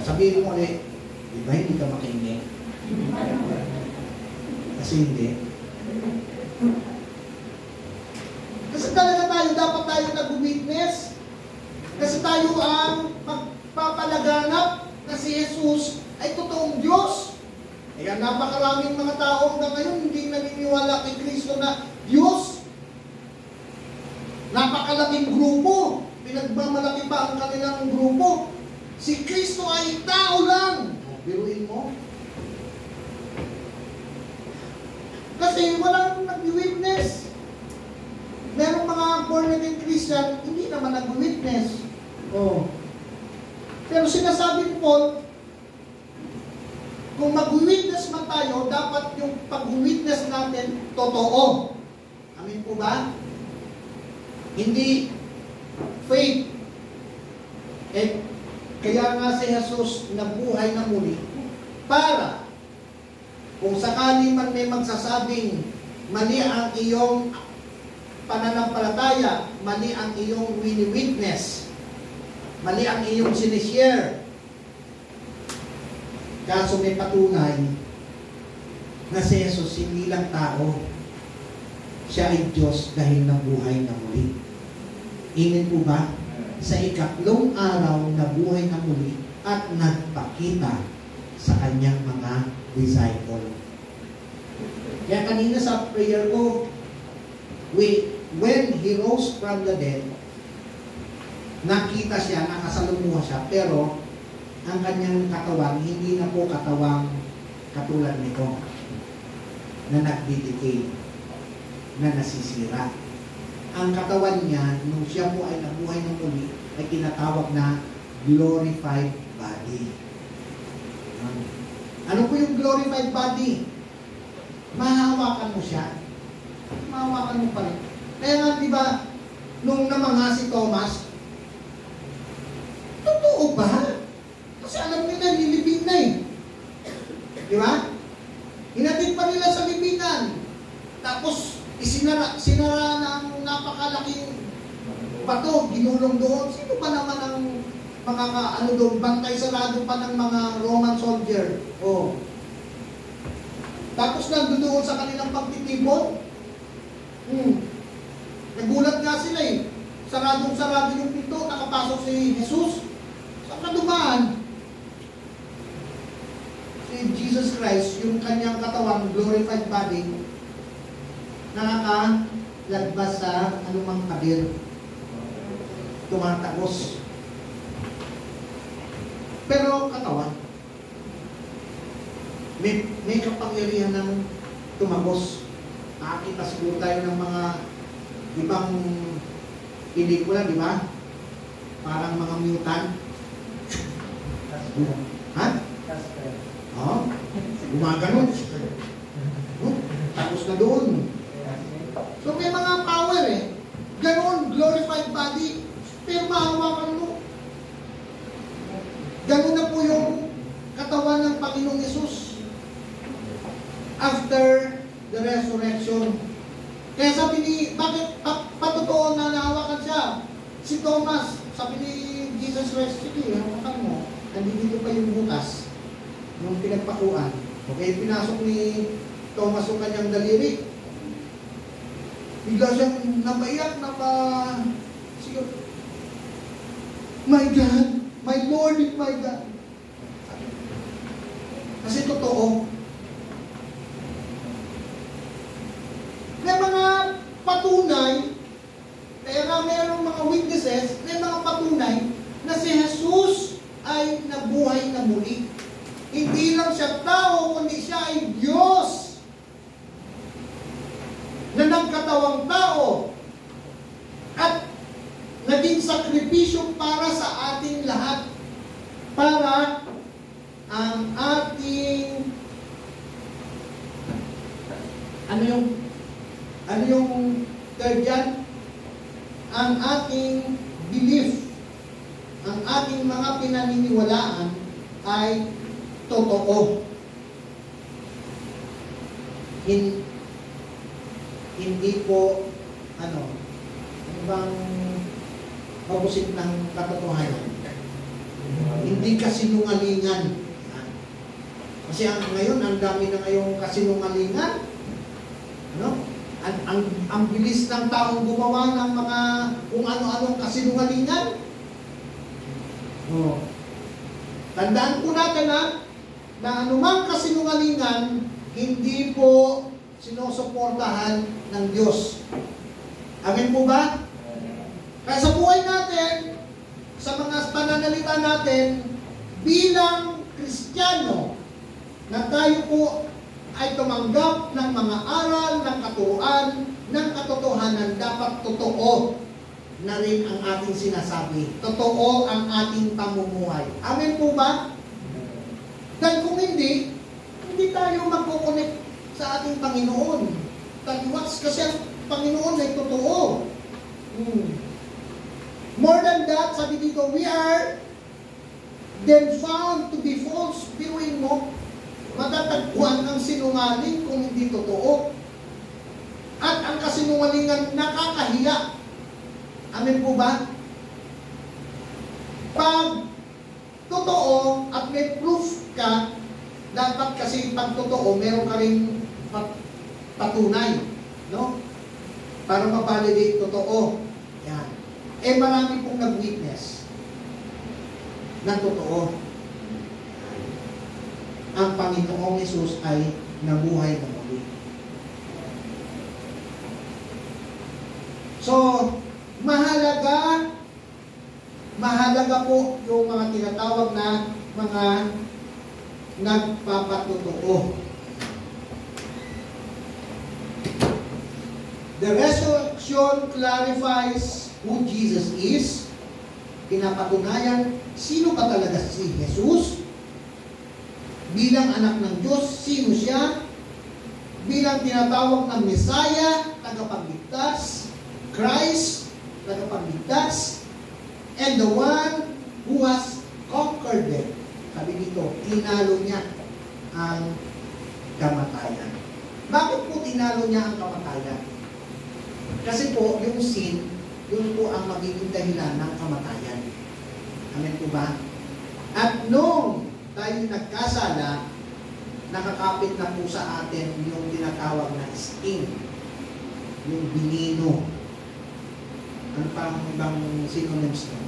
Sabihin mo ulit, di ba hindi ka makinig? Kasi hindi. Kasi talaga tayo, dapat tayo nag-witness. Kasi tayo ang magpapalaganap na si Jesus ay totoong Diyos. Kaya napakaraming mga tao hanggang ngayon hindi naniniwala kay Kristo na Diyos. Napakalaking grupo. Pinagmamalaki pa ang kanilang grupo. Si Kristo ay tao lang. Biruin mo. Kasi walang nag-witness. Merong mga born again Christian, hindi naman nag-witness. Oh. Pero sinasabi ni Paul, kung mag-witness man tayo, dapat yung pag-witness natin totoo. Amin po ba? Hindi faith. Kaya nga si Jesus nabuhay na muli para kung sakali man may magsasabing mali ang iyong pananampalataya, mali ang iyong wini-witness, mali ang iyong sinishare, kaso may patunay na si Jesus hindi lang tao, siya ay Diyos dahil nabuhay na muli. Amen po ba? Sa ikatlong araw nabuhay na muli at nagpakita sa kanyang mga disciple. Kaya kanina sa prayer ko, when He rose from the dead, nakita siya, nakasalumuha siya, pero ang kanyang katawan, hindi na po katawang katulad nito, na nagdidicay, na nasisira. Ang katawan niya, nung siya po ay nabuhay ng muli, ay tinatawag na glorified body. Ano po yung glorified body? Mahawakan mo siya. Mahawakan mo pa rin. Kaya nga, di ba, nung namangha si Thomas, totoo ba? Kasi alam nila, nilibing na eh. Di ba? Hinatid pa nila sa libigan. Tapos, sinara ng napakalaking bato, ginulong doon. Sino ba naman ang makakaano doon? Bantay sarado pa ng mga Roman soldier. Oh. Tapos nandoon sa kanilang pagtitipon. Nagulat nga sila eh. Saradong-sarado yung pinto, nakapasok si Jesus. Saan ka dumaan? Si Jesus Christ, yung kanyang katawan, glorified body, nakakalagpas sa anumang kabir. Tumatagos. Pero katawan, may kapangyarihan ng tumagos. Nakakita siguro tayo ng mga ibang pelikula, di ba? Parang mga mutant. Ha? Oo. Gumaganon. Tapos na doon. So may mga power eh. Ganon, glorified body. Pero mahawakan mo. Ganon na po yung katawan ng Panginoong Yesus. After the resurrection. Kaya sabi ni, bakit patotoo na nahawakan siya? Si Thomas, sabi ni Jesus Christ, sige, hawakan mo. Nandito pa yung butas. Yung pinagpakuan. Okay, pinasok ni Thomas yung kanyang daliri. Bigla siyang napaiyak, sige, my God, my Lord, my God. Kasi totoo. May mga patunay, kaya mayroong mga witnesses, may mga patunay na si Jesus ay nabuhay na muli. Hindi lang siya tao, kundi siya ay Diyos na nagkatawang tao at naging sakripisyo para sa ating lahat, yung third dyan? Ang ating belief, ang ating mga pinaniniwalaan ay totoo. Hindi po, ano bang opposite ng katotohanan? Hindi kasinungalingan. Kasi ngayon, ang dami na ngayong kasinungalingan. Ano? Ang bilis ng taong gumawa ng mga kung ano-anong kasinungalingan. Tandaan po natin na anumang kasinungalingan, hindi po sinusuportahan ng Diyos. Amen po ba? Kaya sa buhay natin, sa mga pananalita natin, bilang Kristiyano, na tayo po ay tumanggap ng mga aral, ng katuruan, ng katotohanan, dapat totoo na rin ang ating sinasabi. Totoo ang ating pamumuhay. Amen po ba? Dahil kung hindi tayo magkukunik sa ating Panginoon. Taliwas kasi ang Panginoon ay totoo. More than that, sabi dito, we are then found to be false. Biruin mo, matatagpuan ng sinungaling kung hindi totoo. At ang kasinungalingan nakakahiya. Amen po ba? Pag totoo at may proof ka, dapat kasi pag totoo, meron ka rin patunay, no? Para ma-validate totoo. Yan. Marami pong nag-witness na totoo. Ang Panginoong Hesus ay nabuhay na muli. So, mahalaga po yung mga tinatawag na mga nagpapatotoo. The resurrection clarifies who Jesus is. Pinapatunayan sino ba talaga si Jesus. Bilang anak ng Diyos, sino siya? Bilang tinatawag ng Messiah, tagapagligtas, Christ, tagapagligtas, and the one who has conquered them. Sabi dito, tinalo niya ang kamatayan. Bakit po tinalo niya ang kamatayan? Kasi po, yung sin, yun po ang magiging dahilan ng kamatayan. Amen po ba? At nung tayo nagkasala, nakakapit na po sa atin yung tinatawag na sting, yung binino. Ano pa ang ibang synonyms no?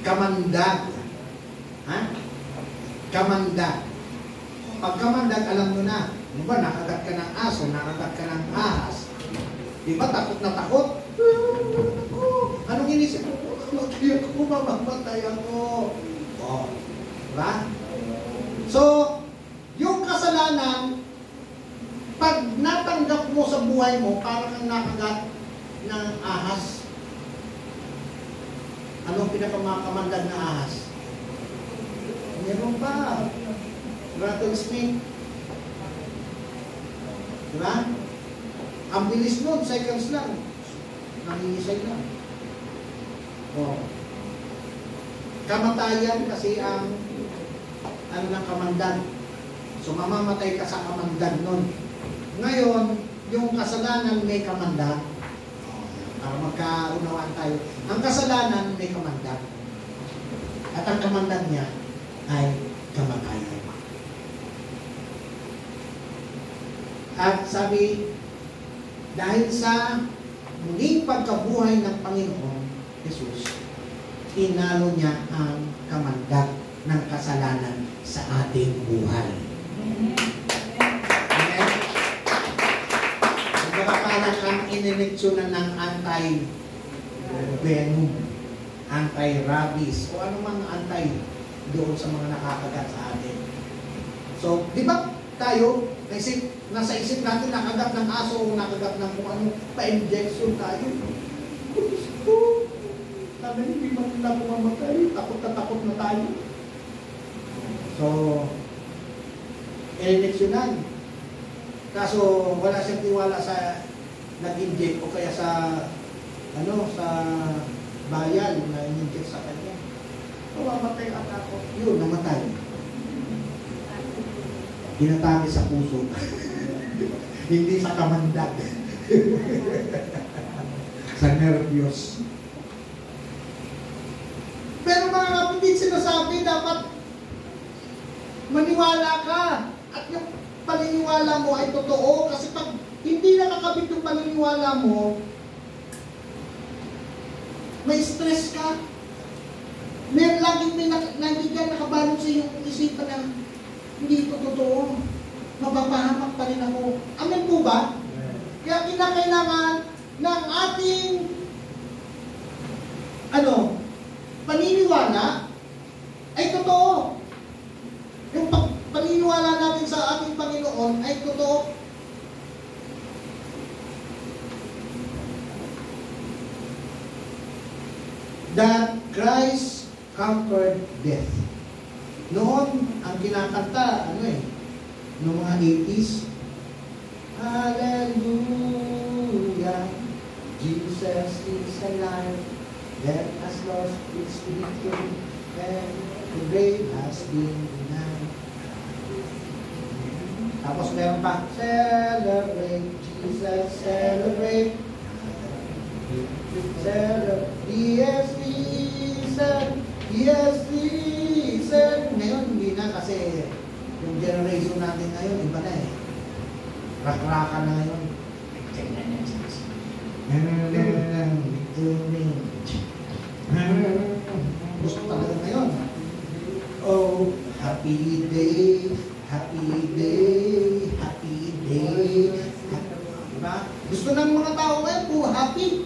Kamandag. Ha? Kamandag. Pag kamandag, alam mo na. Di ba, nakagat ka ng aso, nakagat ka ng ahas. Di ba, takot na takot? Anong inisip mo? Mamatay ako, mamamatay ako. Oh. Diba? So, yung kasalanan, pag natanggap mo sa buhay mo, parang kang nakagat ng ahas. Anong pinakamakamandag na ahas? Meron pa. Rattlesnake. Diba? Ang bilis nun, seconds lang. Nangingisay lang. Oh. Kamatayan kasi ang ano ng kamandag. So mamamatay ka sa kamandag nun. Ngayon, yung kasalanan may kamandag. Para magkaunawaan tayo. Ang kasalanan may kamandag. At ang kamandag niya ay kamatayan. At sabi, dahil sa muling pagkabuhay ng Panginoon Jesus, tinalo niya ang kamandag ng kasalanan sa ating buhay. Amen? Kaya parang kang inineksyonan ng anti-venom, anti-rabies, o anumang anti doon sa mga nakakagat sa atin. So, di ba tayo, nasa isip natin nakagat ng aso o nakagat ng kung ano, pa-injection tayo. Gusto! Sabi hindi ba nila pumamatay? Takot na tayo. So, eleksyonan. Kaso wala siyang tiwala sa nag-inject o kaya sa sa bayan na in-inject sa kanya. Mamatay ang ako. Yun, namatay. Hinatake sa puso. Hindi sa kamandag. Sa nervyos. Pero mga kapatid, sinasabi dapat maniwala ka. At yung paniniwala mo ay totoo. Kasi pag hindi nakakabit yung paniniwala mo, may stress ka. May laging may nagiging nakabalot sa iyong isipan na hindi ito totoo. Mapapahamak pa rin ako. Amen po ba? Kaya kinakailangan ng ating paniniwala ay totoo. Yung paniniwala natin sa ating Panginoon ay totoo. That Christ conquered death. Noon, ang kinakanta, noong mga 80s, Hallelujah, Jesus is alive, death has lost its victory, and the grave has been denied. Tapos meron pa, celebrate, Jesus, celebrate, celebrate, He has risen, He has risen. Ngayon, hindi na kasi yung generation natin ngayon, iba na eh. Rakraka na ngayon. Gusto talaga ngayon. Oh, happy day, happy day, happy day. Diba? Gusto ng mga tao ngayon, po happy.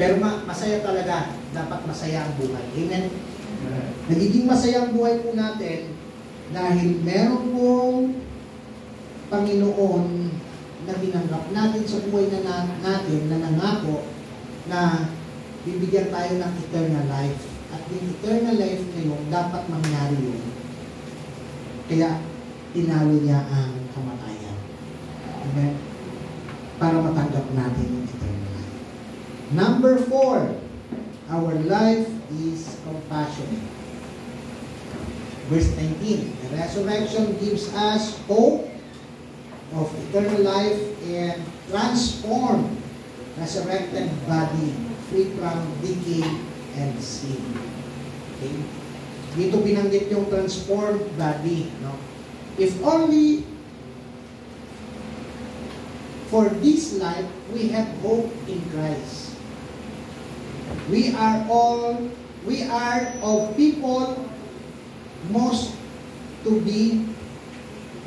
Pero masaya talaga. Dapat masaya ang buhay. Amen? Nagiging masaya ang buhay po natin dahil meron pong Panginoon na binanggap natin sa buhay na natin na nangako na bibigyan tayo ng eternal life. At yung eternal life na yun, dapat mangyari yun. Kaya tinalo niya ang kamatayan. Amen? Para matanggap natin yung eternal life. Number 4, our life is compassion. Verse 19, the resurrection gives us hope of eternal life and transformed resurrected body free from decay and sin. Okay? Dito binanggit yung transformed body. No? If only for this life we have hope in Christ. We are of people most to be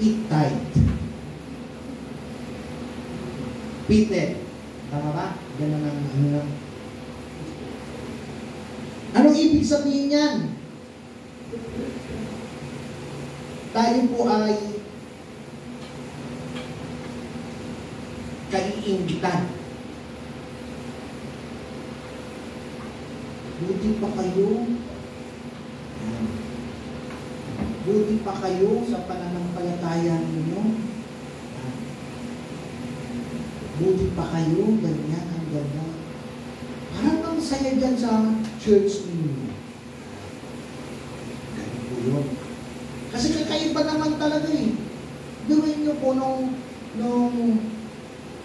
pitted. Pitted. Tama ba? Ganun ang Anong ibig sabihin yan? Tayo po ay kaiinggitan. Buti pa kayo. Buti pa kayo sa pananampalataya ninyo. Buti pa kayo, ganyan, ang ganyan. Parang ang saya dyan sa church ninyo. Ganyan po yun. Kasi kakaiba naman talaga eh. Gawin nyo po nung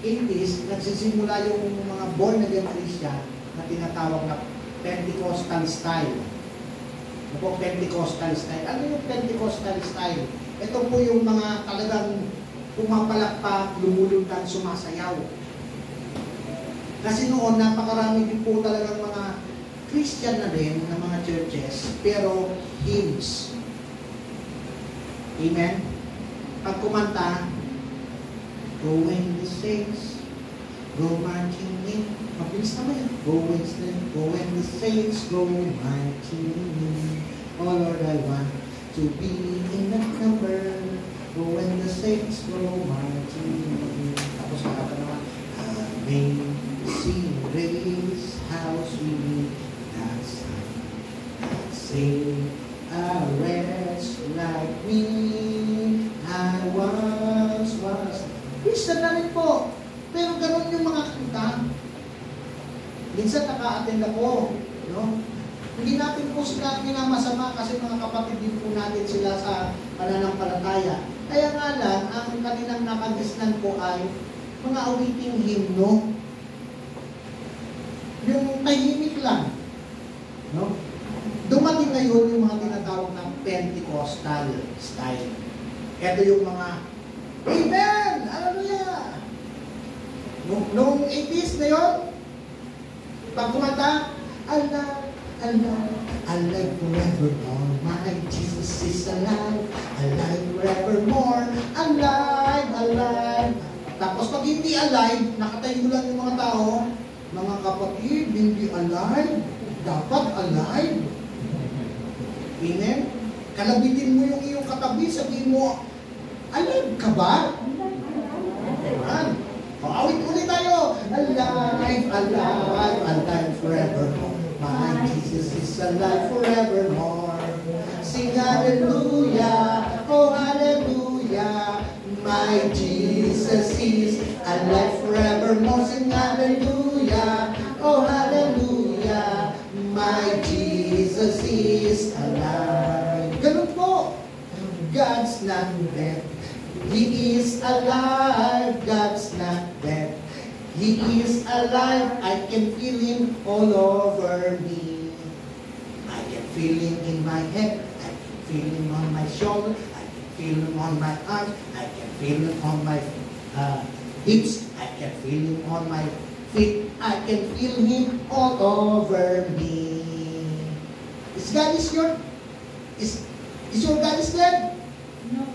80s, nagsisimula yung mga born again Christian na tinatawag na Pentecostal style. Ano po Pentecostal style? Ano yung Pentecostal style? Ito po yung mga talagang pumapalakpak, lumulundan, sumasayaw. Kasi noon, napakarami din po talagang mga Christian na din, na mga churches, pero hymns. Amen? Pag kumanta, go when the saints, go marching in. Mabilis naman yan. Go when the saints, go marching in. Oh Lord, I want to be in that number. Go when the saints go marching in. Tapos nakata naman, Amazing grace, how sweet Sing a wretch like me, I once was. Christian na rin po. Pero ganun yung mga kanta. Minsan naka-attend ako. No? Hindi natin po sila minamasama kasi mga kapatid din po natin sila sa pananampalataya. Kaya nga lang, ang kanilang nakagisnan po ay mga awiting himno. Yung tahimik lang. No? Dumating ngayon yung mga tinatawag ng Pentecostal style. Ito yung mga Amen! Hallelujah! Noong 80s na yun, pag kumanta, Allah, alive forevermore, my Jesus is alive, alive forevermore, alive. Tapos pag hindi alive, nakatayo lang yung mga tao, mga kapatid, hindi alive, dapat alive. Amen? Kalabitin mo yung iyong katabi, sabihin mo, alive ka ba? Ayan. Awit ulit tayo. Alive forevermore. My Jesus is alive forevermore. Sing hallelujah, oh hallelujah. My Jesus is alive forevermore. Sing hallelujah, oh hallelujah. My Jesus is alive. Ganun po. God's not dead. He is alive. God's not dead. He is alive. I can feel Him all over me. I can feel Him in my head. I can feel Him on my shoulder. I can feel Him on my arms. I can feel Him on my hips. I can feel Him on my feet. I can feel Him all over me. Is your God is dead? No.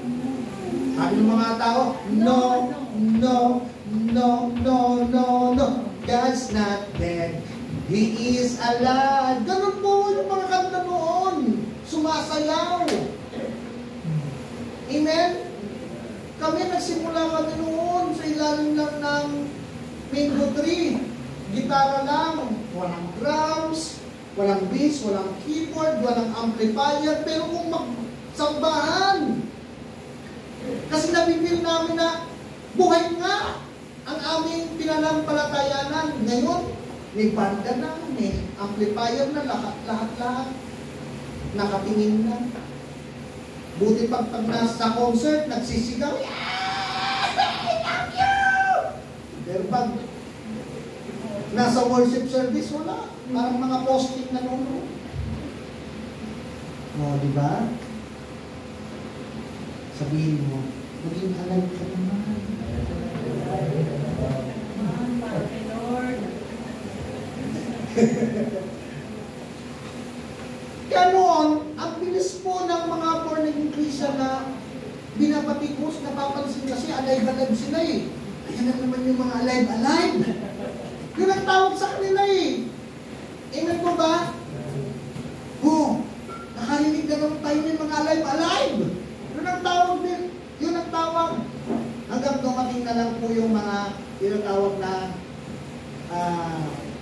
Sabi ng mga tao, no. God's not dead. He is alive. Ganun po yung mga kanta noon. Sumasayaw. Amen? Kami nagsimula kami noon sa ilalim lang ng mango tree. Gitara lang. Walang drums, walang bass, walang keyboard, walang amplifier. Pero kung magsambahan, kasi nabibili namin na buhay nga ang aming pinanampalatayanan. Ngayon, may banda na, may amplifier na, lahat. Nakatingin na. Buti pag nasa concert, nagsisigaw, I love you! Pero pag nasa worship service, wala. Parang mga posting na noon. O, di ba? Sabihin mo, maging alive ka naman. Lord. Kaya noon, ang bilis po ng mga born-again Christian na binabatikos, napapansin kasi alive sila eh. Ayan na naman yung mga alive. Yun ang tawag sa kanila eh. Amen po ba? Nakarinig na naman tayo ng mga alive. Yun ang tawag din. Yun ang tawag. Hanggang dumating na lang po yung mga tinatawag na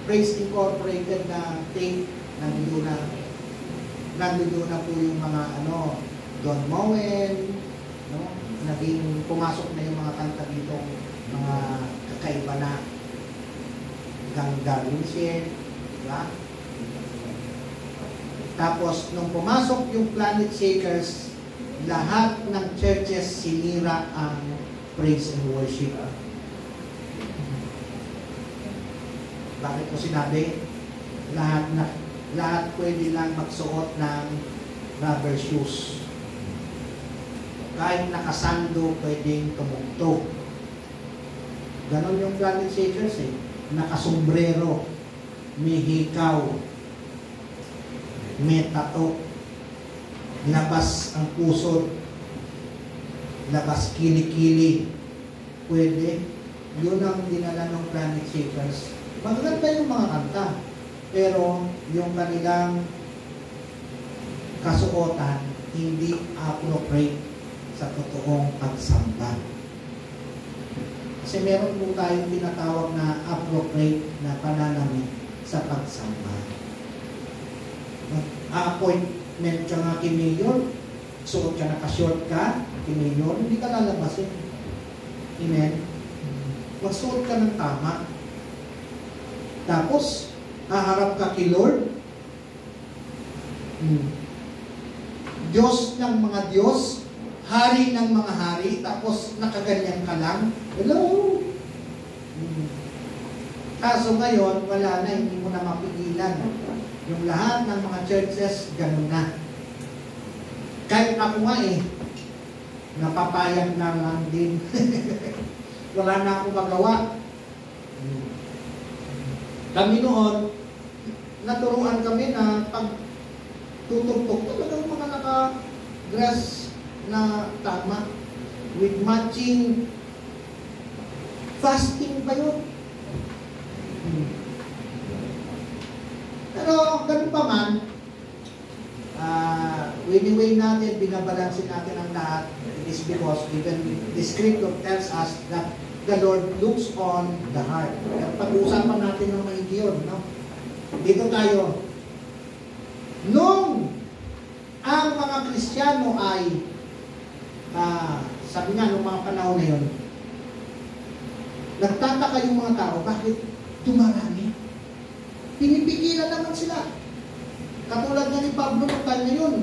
Praise Incorporated na tape. Nandito na po yung mga Don Moen, naging pumasok na yung mga kanta dito, mga kakaiba na Darwin Share, diba? Tapos nung pumasok yung Planet Shakers, lahat ng churches sinira ang praise and worship. Bakit ko sinabi? Lahat pwede lang magsuot ng rubber shoes. Kahit nakasando, pwedeng tumugtog. Ganon yung Planet Shakers eh. Nakasombrero, may hikaw, may tato, labas ang pusod, labas kilikili. Pwede. Yun ang dinala ng Planet Shakers. Maganda yung mga kanta. Pero yung kanilang kasuotan hindi appropriate sa totoong pagsamba. Kasi meron po tayong tinatawag na appropriate na pananamit sa pagsamba. appointment ka nga kay Mayor, suot ka naka-short ka kay Mayor, hindi ka lalabasin. Amen? Magsuot ka ng tama. Tapos, haharap ka kay Lord. Diyos ng mga Diyos, hari ng mga hari, tapos nakaganyan ka lang. Hello? Kaso ngayon, wala na, hindi mo na mapigilan. Yung lahat ng mga churches, ganun na. Kahit ako nga napapayag na lang din. Wala na akong magawa. Kami noon, naturuan kami na pag tutugtog, talagang mga naka-dress na tama with matching fasting pa yun. Pero ganun pa man, anyway natin, binabalansin natin ang lahat. It is because even the scripture tells us that the Lord looks on the heart. Pero pag-uusapan natin ng maigi yun, no? Dito tayo. Nung ang mga Kristiyano ay sabi nga nung mga panahon na yun, nagtataka yung mga tao, bakit dumarami? Pinipigilan naman sila. Katulad na ni Pablo nung time na yun.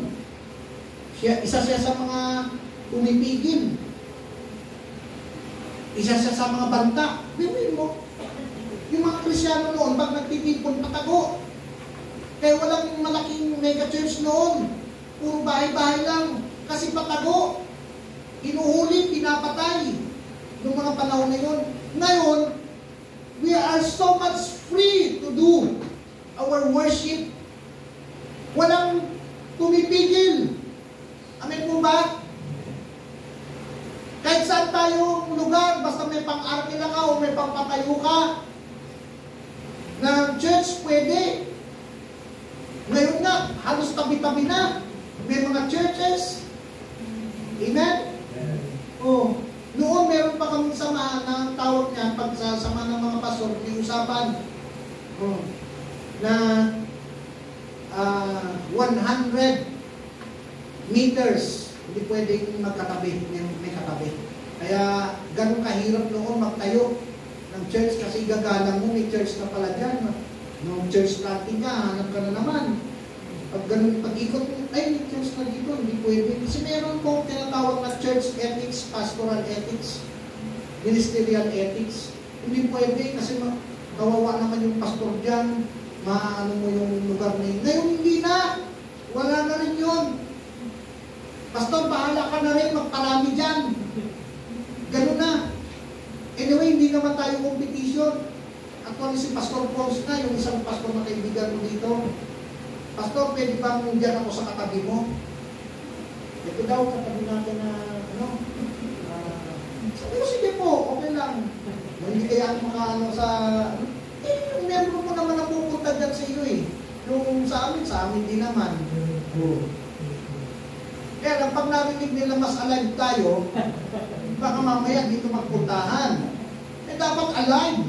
Isa siya sa mga pumipigil. Isa siya sa mga banta. Bimin mo. Yung mga Kristiyano noon, pag nagtitipon, patago. Kaya walang malaking mega church noon. Puro bahay-bahay lang. Kasi patago. Inuhuli, pinapatay. Noong mga panahon na yun. Ngayon, we are so much free to do our worship. Walang tumipigil. Amen po ba? Kahit saan tayong lugar, basta may pang-arkila ka o may pang-patayo ka, ng church, pwede. Ngayon nga, halos tabi-tabi na. May mga churches. Amen? Oh, noon meron pa kami samahan na tawag niya, pag sa sama ng mga pastor, may usapan. Oh, na 100 meters. Hindi pwedeng magkatabi, may katabi. Kaya ganun kahirap noon magtayo ng church kasi gagalang mo, may church na pala dyan. Nung church planting ka, hanap ka na naman. Pag ganun, pag-ikot mo, ay, may church na dito, hindi pwede. Kasi meron po tinatawag na church ethics, pastoral ethics, ministerial ethics. Hindi pwede kasi kawawa naman yung pastor dyan, maano mo yung lugar na yun. Ngayon hindi na, wala na rin yun. Pastor, bahala ka na rin, magparami dyan. Ganun na. Anyway, hindi naman tayo competition. Actually, si Pastor Pons na, yung isang pastor na kaibigan mo dito. Pastor, pwede bang dyan ako sa katabi mo? Ito daw, katabi natin na, sabi ko, sige po, okay lang. Hindi kaya ako makaano sa, yung membro mo naman na pupunta dyan sa iyo eh. Yung sa amin din naman. Kaya lang, pag narinig nila mas alive tayo, baka mamaya dito magpuntahan. Eh, dapat alive.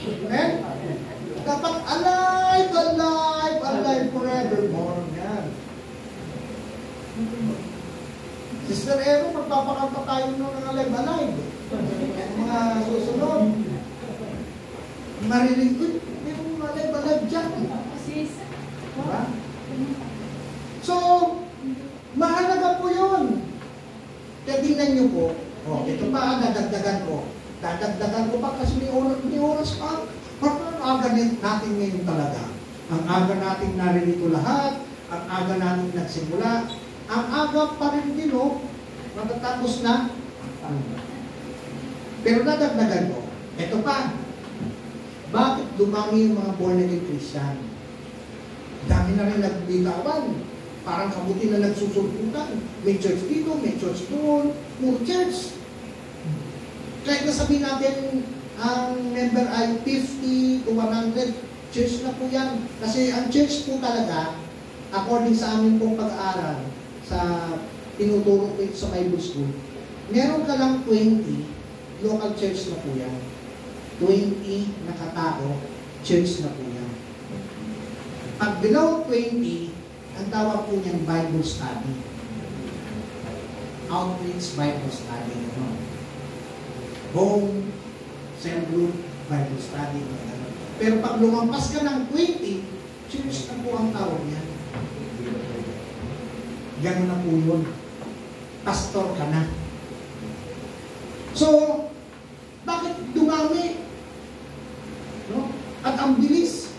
Amen? Dapat alive, alive, alive forevermore. Yan. Sister Ero, magpapakanta tayo ng alive, alive. Mga susunod. Marinig ko, may mga alive, alive dyan. Diba? So, mahalaga po yun. Kaya tingnan nyo po, ito pa, dadagdagan ko. Dadagdagan ko pa kasi may oras pa. Parang ang aga natin ngayon talaga. Ang aga natin naririto lahat, ang aga natin nagsimula, ang aga pa rin din, matatapos na. Pero dadagdagan ko, ito pa, bakit dumami yung mga born again Christian? Dami na rin nagbitawan. Parang kabuti na nagsusulputan. May church dito, may church doon, more church. Kahit nasabihin natin, ang member ay 50 to 100, church na po yan. Kasi ang church po talaga, according sa amin pong pag-aaral, sa tinuturo ko sa Bible School, meron ka lang 20, local church na po yan. 20 na katao, church na po yan. Pag below 20, Ang tawag po niyan Bible study. Outreach Bible study. Ano? Home, cell group, Bible study. Ano? Pero pag lumampas ka ng 20, church na po ang tawag niyan. Gano'n na po yun. Pastor ka na. So, bakit dumami? No? At ang bilis.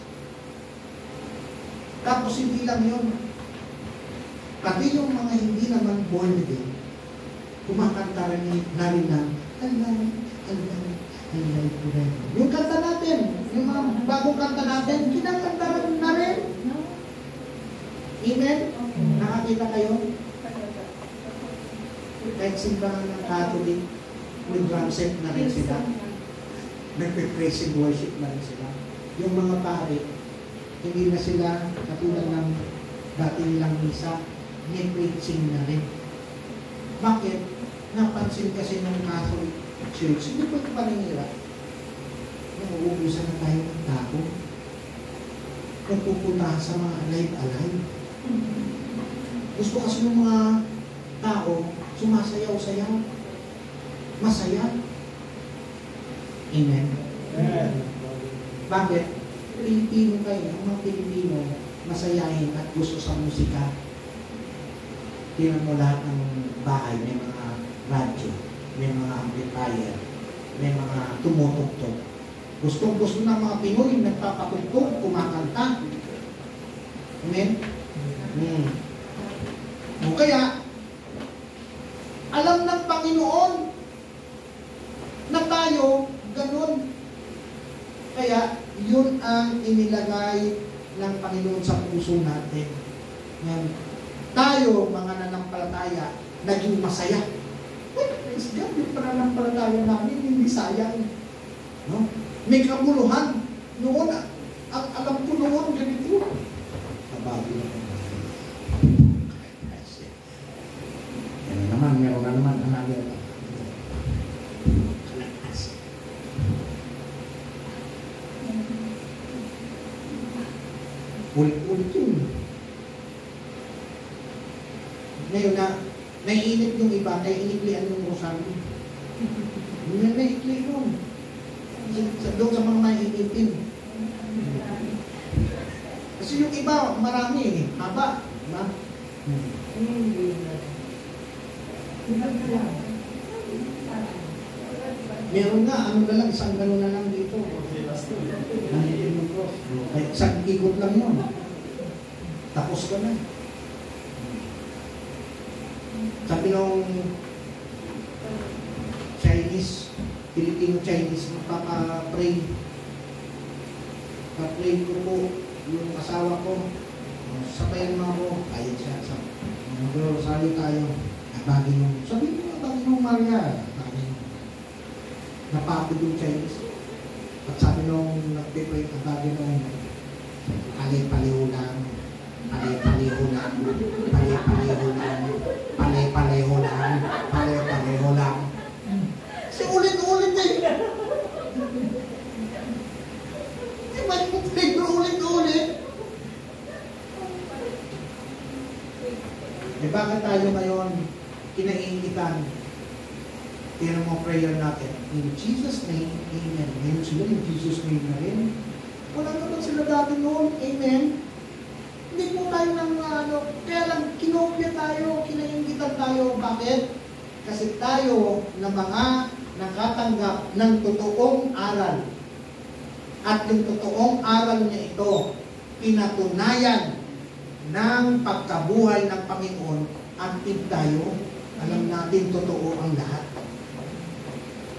Tapos hindi lang yun. Pati yung mga hindi naman born again, kumakanta rin na rin ng Allah. Yung kanta natin, yung mga bagong kanta natin, kinakanta rin na rin. Amen? Nakakita kayo? Kahit simbahan ng Catholic, with drum set na rin sila. Nagpe-praise and worship na rin sila. Yung mga pare, hindi na sila katulad ng dati nilang misa, may preaching na rin. Bakit? Napansin kasi ng Catholic Church, hindi po ito paninira. Nauubusan na tayo ng tao. Nagpupunta sa mga alive-alive. Gusto kasi ng mga tao, sumasayaw-sayaw. Masaya. Amen? Bakit? Pilipino kayo. Ang mga Pilipino, masayahin at gusto sa musika. Tingnan mo lahat ng bahay, may mga radyo, may mga amplifier, may mga tumutugtog. Gustong-gusto ng mga Pinoy, nagpapatugtog, kumakanta. Amen? O kaya, alam ng Panginoon na tayo ganun. Kaya, yun ang inilagay ng Panginoon sa puso natin. Yan. Tayo, mga nanampalataya, naging masaya. Praise God, yung pananampalataya namin, hindi sayang. No? May kamuluhan. Noon, ang alam ko noon, ganito. Kabago na naman. Yan na naman, meron na naman. Ulit-ulit yun. Ngayon na, naiinip yung iba, naiiniklian yung rosaryo. Naiikli yun. Doon sa mga naiinipin. Kasi yung iba, marami eh. Haba. Diba? Meron nga, ano na lang, isang gano'n na lang dito. Ay, isang ikot lang yun. Tapos ka na. Sabi nung Chinese, Filipino-Chinese, magpapapray. Pa-pray ko po yung asawa ko. Sabayan mo ako. Ayun siya. Mag-rosaryo tayo. Abagi nung, sabi mo, abagi nung Maria. Napapod yung Chinese. At sabi nung nagpipray, abagi nung pali-paliho lang. Pali-paliho lang. Pali-paliho lang. Pali-paliho lang. Pali-paliho lang. Kasi ulit-ulit eh. May ulit-ulit. Eh bakit tayo ngayon kinaiinitan? Tingnan mo prayer natin. In Jesus' name, Amen. Ngayon sila in Jesus' name na rin. Wala naman sila dati noon. Amen. Hindi po tayo ng kaya lang kinopya tayo, kinaiinitan tayo. Bakit? Kasi tayo na mga nakatanggap ng totoong aral. At yung totoong aral niya ito, pinatunayan ng pagkabuhay ng Panginoon at tayo, alam natin totoo ang lahat.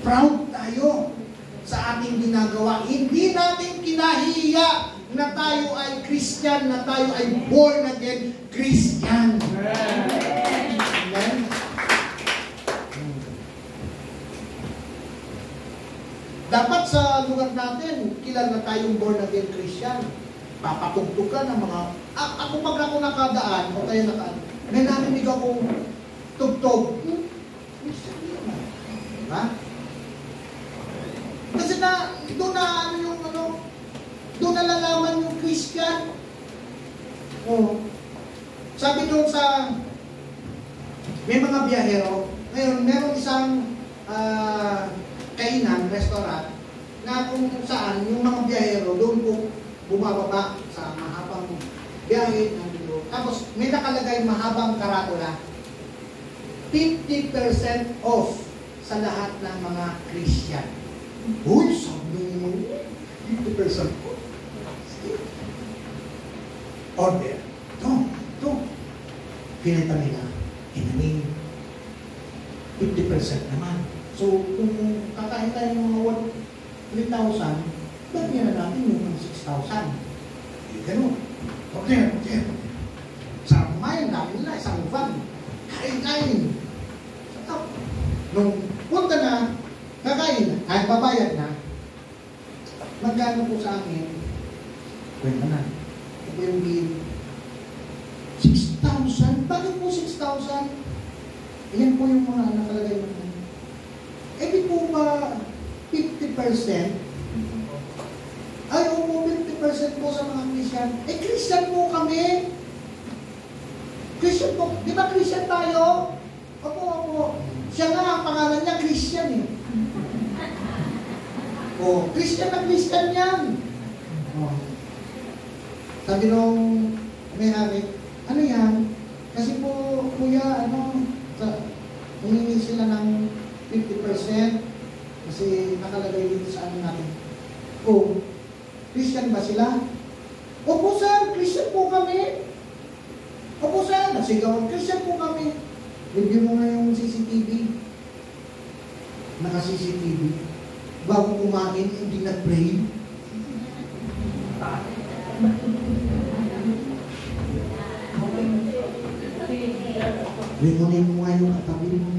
Proud tayo sa ating ginagawa. Hindi natin kinahiya na tayo ay Christian, na tayo ay born again Christian. Amen? Dapat sa lugar natin, kilala tayong born again Christian. Papatugtog ka ng mga... Ako pag ako nakadaan, o tayo nakadaan, may narinig akong tugtog. Christian yun. Diba? Kasi doon nalalaman yung Christian. Oh. Sabi doon sa, may mga biyahero, ngayon, meron isang kainan, restaurant, na kung saan yung mga biyahero doon po bumababa sa mahabang biyahe ng dito. Tapos may nakalagay mahabang karatula, 50% off sa lahat ng mga Christian. Uy, sabi mo, 50% off. Order. Ito. Pinita nila. Inamin. 50% naman. So, kung kakain tayo ng mga 3,000, bagyan na natin yung 6,000. Ganun. Okay. Sarap kumain, dami nila, isang van. Kain. Nung punta na, kakain na, babayad na, magkano po sa amin? Kwenta na. Ito yung bill. 6,000? Bakit po 6,000? Yan po yung mga nakalagay mo. Di po ba 50%? Ay, opo, 50% po sa mga Christian. Christian po kami. Christian po. Di ba Christian tayo? Opo. Siya nga, ang pangalan niya, Christian eh. Christian yan. Sabi nung may-ari, ano yan? Kasi po, kuya, humingi sila ng 50% kasi nakalagay dito sa ano natin. Christian ba sila? Opo sir, Christian po kami. Opo sir, nasigawan, Christian po kami. Review mo nga yung CCTV. Naka-CCTV. Bago kumain, hindi nag-pray. Rimunin mo nga yung katabi mo.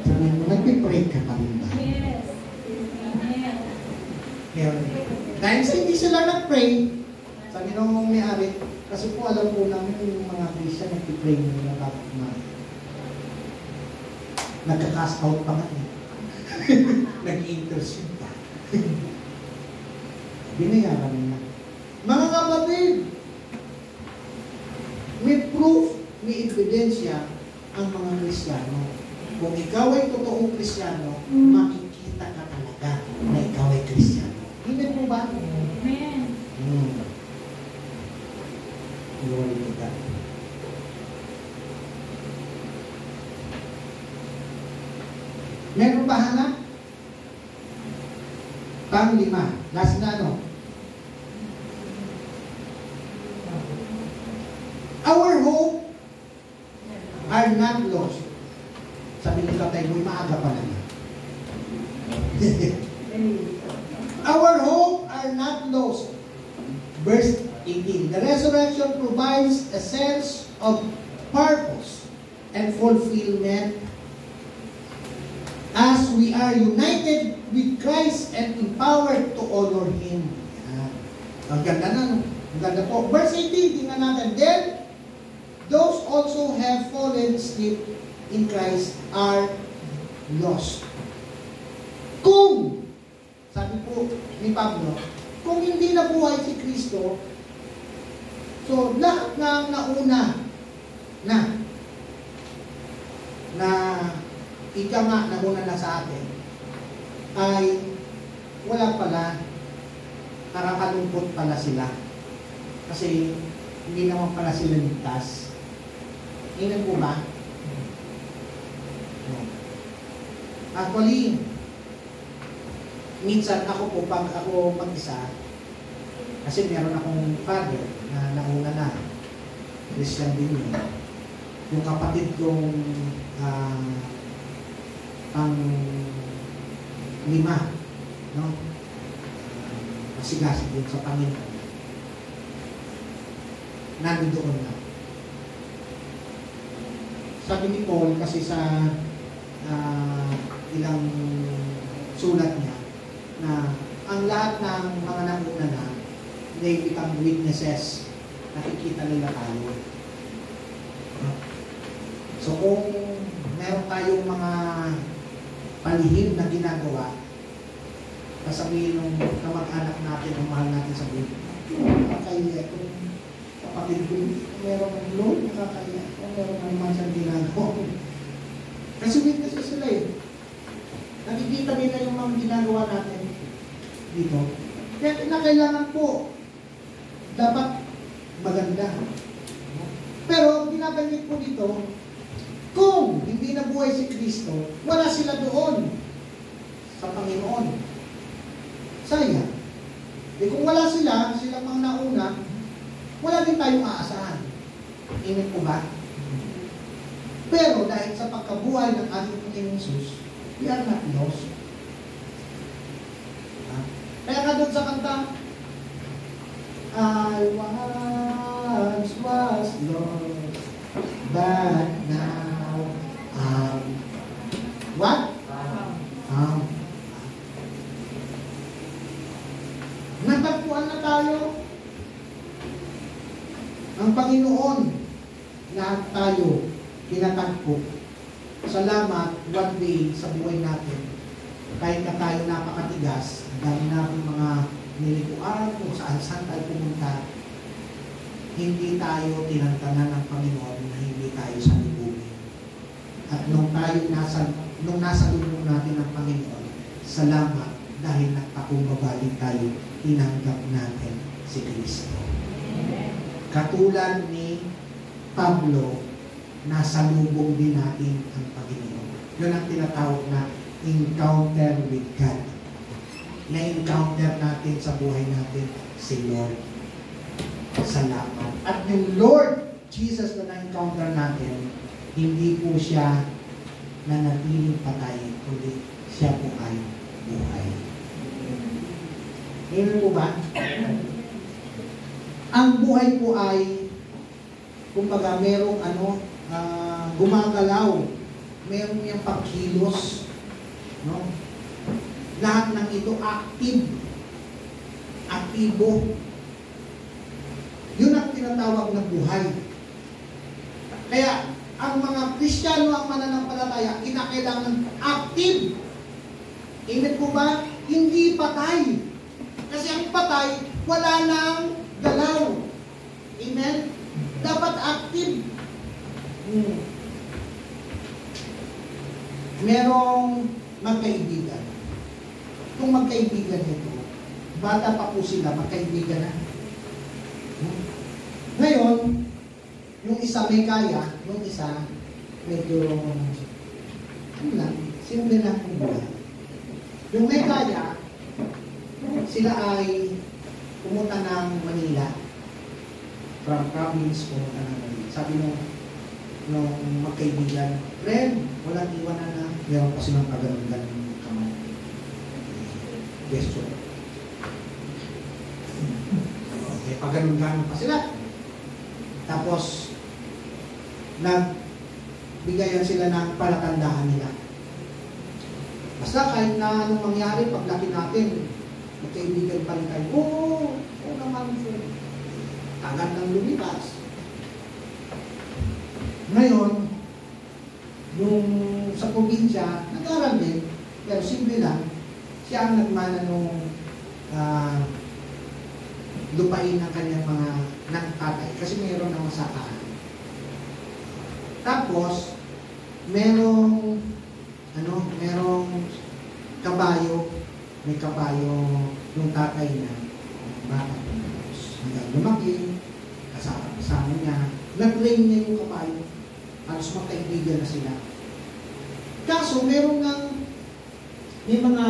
Sabi mo, nagpipray ka pa rin ba? Yes. Ngayon, dahil sa hindi sila nag-pray, sabi nung may-ari, kasi po alam po namin yung mga Christian nagpipray nila bakit kumain. Nagka-cast out pa nga eh. Nag-intercede pa. Binayaran nila. Mga kapatid, may proof, may ebidensya ang mga Kristiyano. Kung ikaw ay totoong Kristiyano, makikita ka talaga na ikaw ay Kristiyano. Hindi po ba? Amen. Glory to God. Meron ba hanap? Pang-5. Last na ano? Our hope are not lost. Sabi ni Tatay Boy, maaga pa naman. Our hope are not lost. Verse 18. The resurrection provides a sense of purpose and fulfillment as we are united with Christ and empowered to honor Him. Ang ganda na, no? Ang ganda po. Verse 18, tingnan natin. Then, those also have fallen asleep in Christ are lost. Kung, sabi po ni Pablo, kung hindi nabuhay si Kristo, so lahat ng nauna na ika nga nauna na sa atin, ay wala pala, nakakalungkot pala sila. Kasi hindi naman pala sila ligtas. Hindi po ba? Actually, minsan ako po, pag ako mag-isa, kasi meron akong father na nauna na, Christian din yun. Yung kapatid kong pang-5, no? Masigasig din sa Panginoon. Nandoon na. Sabi ni Paul kasi sa ilang sulat niya na ang lahat ng mga nauna na they become witnesses. Nakikita nila tayo. So kung meron tayong mga palihim na ginagawa, sasabihin ng kamag-anak natin, ang mahal natin sa buhay, kapatid ko, meron ng Lord, nakakaya. O meron naman siyang ginagawa. Kasi witnesses sila eh. Nakikita nila yung mga ginagawa natin dito. Kaya kinakailangan po, dapat maganda. Pero binabanggit po dito, kung hindi nabuhay si Kristo, wala sila doon sa Panginoon. Sayang. Eh kung wala sila, silang mga nauna, wala din tayong aasahan. Amen po ba? Pero dahil sa pagkabuhay ng ating Panginoong Jesus, we are not lost. Kaya ka doon sa kanta, I once was lost, but now I'm what? Natagpuan na tayo. Ang Panginoon, lahat tayo tinatagpo. Salamat, one day sa buhay natin, kahit na tayo napakatigas, dahil natin mga nilikuan kung saan tayo pumunta, hindi tayo tinantanan ng Panginoon na hindi tayo sa lubungin. At nung nasa lubong natin ng Panginoon, salamat dahil nagpakumbabalik tayo, tinanggap natin si Kristo. Katulad ni Pablo, nasa lubong din natin ang Panginoon. Yun ang tinatawag na encounter with God. Na-encounter natin sa buhay natin si Lord. Salamat. At yung Lord Jesus na na-encounter natin, hindi po siya nanatiling patay, kundi siya po ay buhay. Ngayon po ba? Ang buhay po ay, kumbaga, merong gumagalaw, merong yung pagkilos, no? Lahat ng ito active, aktibo. Yun ang tinatawag na buhay. Kaya, ang mga Kristiyano, ang mananampalataya, kinakailangan active. Amen po ba? Hindi patay. Kasi ang patay, wala nang galaw. Amen? Dapat active. Merong magkaibigan. Kung magkaibigan ito, bata pa po sila, magkaibigan na. Ngayon, yung isa may kaya, yung isa medyo, simple lang kung buhay. Yung may kaya, sila ay pumunta ng Manila, from province, pumunta ng Manila. Sabi nung magkaibigan, friend, walang iwanan na, meron pa silang kaganugan ng kamay. Gesture. Okay, paganugan pa sila. Tapos, nagbigayan sila ng palatandaan nila. Basta kahit na anong mangyari, paglaki natin, magkaibigan pa rin tayo. Oo naman po. Tagal ng lumipas. Ngayon, yung sa probinsya, nag-aaral din, pero simple lang, siya ang nagmana nung lupain ng kanyang mga ng tatay. Kasi mayroon ng masakaan. Tapos, merong kabayo, may kabayo yung tatay niya, bata po. Hanggang lumaki, kasama niya, nag-train niya yung kabayo, halos magkaibigan na sila. Kaso, may mga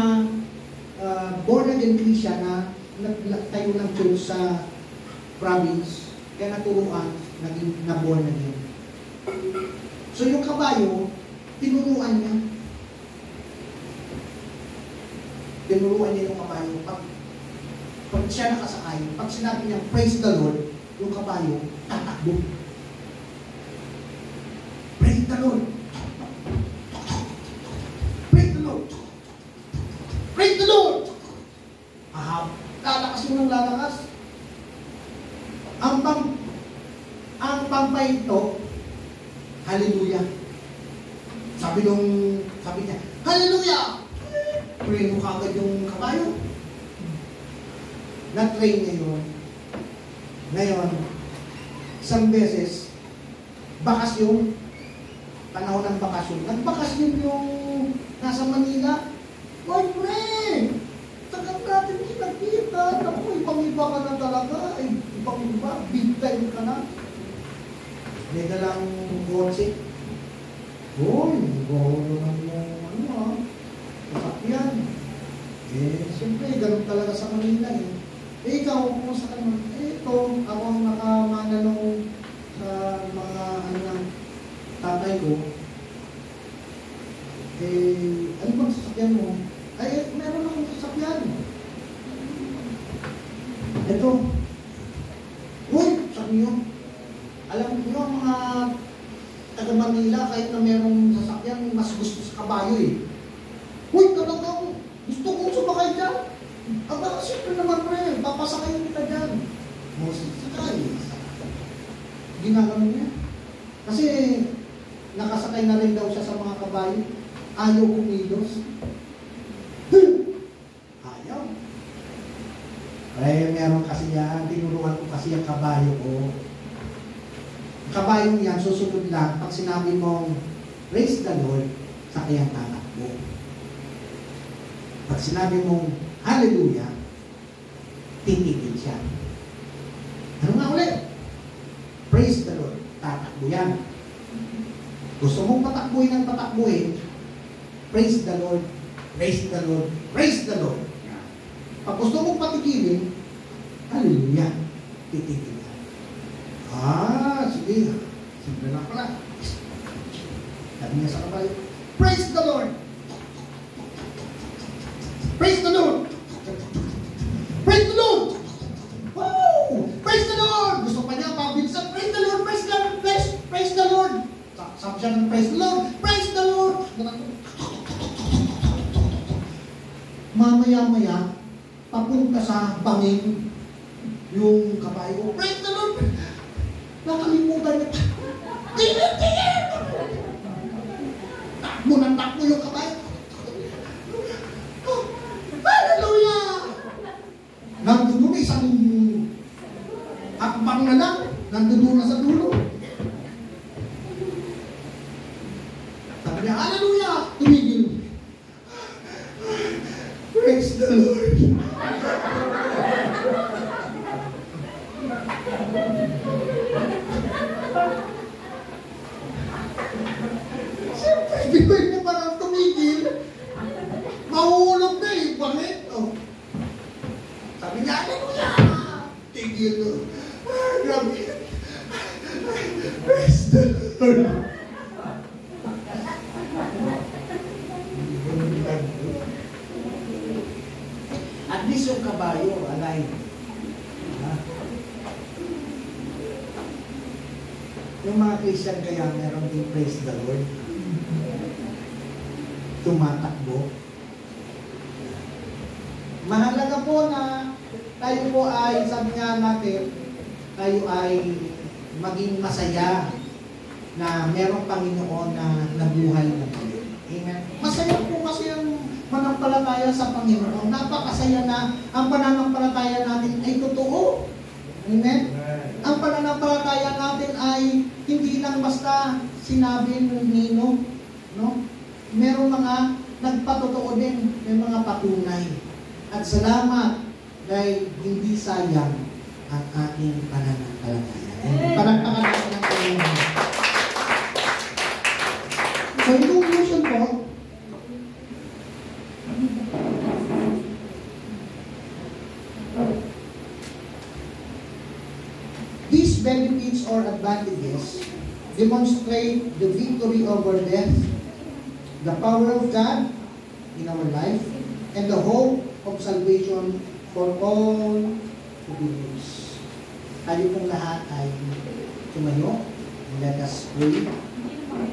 born again Christian na nagtayo ng church sa province, kaya naturuan, naging na-born again. So yung kabayo, tinuruan niya. Tinuruan niya yung kabayo. Pag siya nakasakay, pag sinabi niya, praise the Lord, yung kabayo, tatakbo. Praise the Lord. Praise the Lord. Praise the Lord. Lalakas yung lalakas. Ang pampaito, hallelujah. Sabi niya, hallelujah! Pray mo kagad yung kabayo. Na-train niya yun. Ngayon, isang beses, bakasyon, panahon ng bakasyon. Nagbakasyon yung nasa Manila. Oy, pre! Tagal natin yung nagkita. Naku, ibang-iba ka na talaga. Ay, ibang-iba. Big time ka na. May dalang kotse. Uy, gawin naman yung sasakyan. Siyempre, ganun talaga sa Manila eh. Ikaw, kumusta ka naman? Ito, ako ang nakamananong sa mga tatay ko. Ano bang sasakyan mo? Ay, meron akong sasakyan. Ito. Uy, sabi nyo. Alam nyo, ang mga taga Manila, kahit na merong sasakyan, mas gusto sa kabayo eh. Uy, talaga ako. Gusto kong sumakay dyan. Aba, siyempre naman pre, papasakayin kita dyan. Moses, sakay. Ginagawa niya. Kasi, nakasakay na rin daw siya sa mga kabayo. Ayaw kumilos. Ayaw. Ay, meron kasi yan. Tinuruan ko kasi yung kabayo ko. Ang kabayong yan, susunod lang. Pag sinabi mong, praise the Lord, sakay ang tatakbo. Pag sinabi mong, hallelujah, titigil siya. Ano nga ulit? Praise the Lord, tatakbo yan. Gusto mong patakbuhin ng patakbuhin, praise the Lord, praise the Lord, praise the Lord. Pag gusto mong patigilin, hallelujah, titigil yan. Sige. Simple lang pala. Sabi niya sa kabayo, praise the Lord! Praise the Lord! Praise the Lord! Woo! Praise the Lord! Gusto pa niya pabilisan, praise the Lord! Praise the Lord! Praise the Lord! Sabi siya ng praise the Lord! Praise the Lord! Mamaya-maya, papunta sa bangin yung kabayo. Praise the Lord! Nakalimutan niya. Tingin! Takbo ng takbo yung kabayo. Hallelujah! Nandun na isang akbang na lang. Nandun na sa dulo. Sabi niya, hallelujah! Tumigil. Praise the Lord. Siyempre, bigay niya parang tumigil. Mahulog na eh. Bakit? Sabi niya, hallelujah! Tigil. Grabe. Praise the Lord. At least yung kabayo, alive. Yung mga Christian kaya meron din praise the Lord. Tumatakbo. Mahalaga po na tayo po ay, sabi nga natin, tayo ay maging masaya na merong Panginoon na nabuhay na tayo. Amen. Masaya po kasi ang manampalataya sa Panginoon. Napakasaya na ang pananampalataya natin ay totoo. Amen. Ang pananampalataya natin ay hindi lang basta sinabi ng nino, no? Merong mga nagpatotoo din, may mga patunay. At salamat dahil hindi sayang ang ating pananampalataya. Palakpakan natin ang Panginoon. So, in conclusion po, these benefits or advantages demonstrate the victory over death, the power of God in our life, and the hope of salvation for all believers. Tayo pong lahat ay tumayo. Let us pray.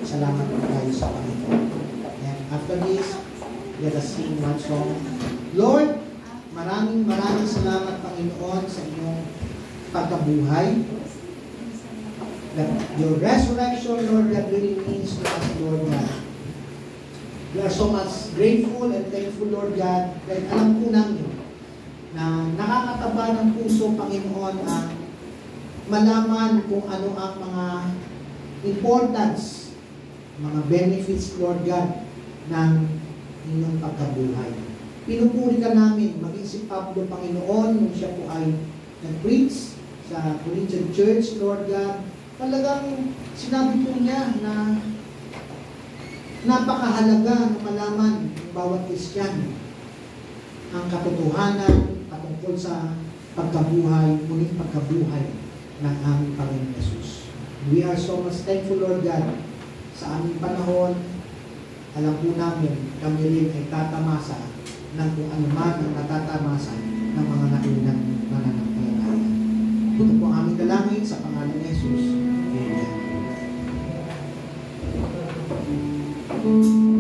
Salamat po tayo sa Panginoon. And after this, let us sing one song. Lord, maraming salamat Panginoon sa inyong pagkabuhay. That your resurrection, Lord, that really means to us, Lord God. We are so much grateful and thankful, Lord God, dahil alam po namin na nakakataba ng puso, Panginoon, ang malaman kung ano ang mga importance, mga benefits, Lord God, ng inyong pagkabuhay. Pinupuri ka namin, maging si Pablo, Panginoon, nung siya po ay nag-preach sa Corinthian Church, Lord God, talagang sinabi po niya na napakahalaga na malaman ng bawat Kristiyano ang katotohanan patungkol sa pagkabuhay, muling pagkabuhay ng aming Panginoon Jesus. We are so much thankful, Lord God, sa aming panahon. Alam po namin, kami rin ay tatamasa ng kung ano man ang natatamasa ng mga naunang mananampalataya. Ito po ang aming dalangin sa pangalan ni Jesus. Amen.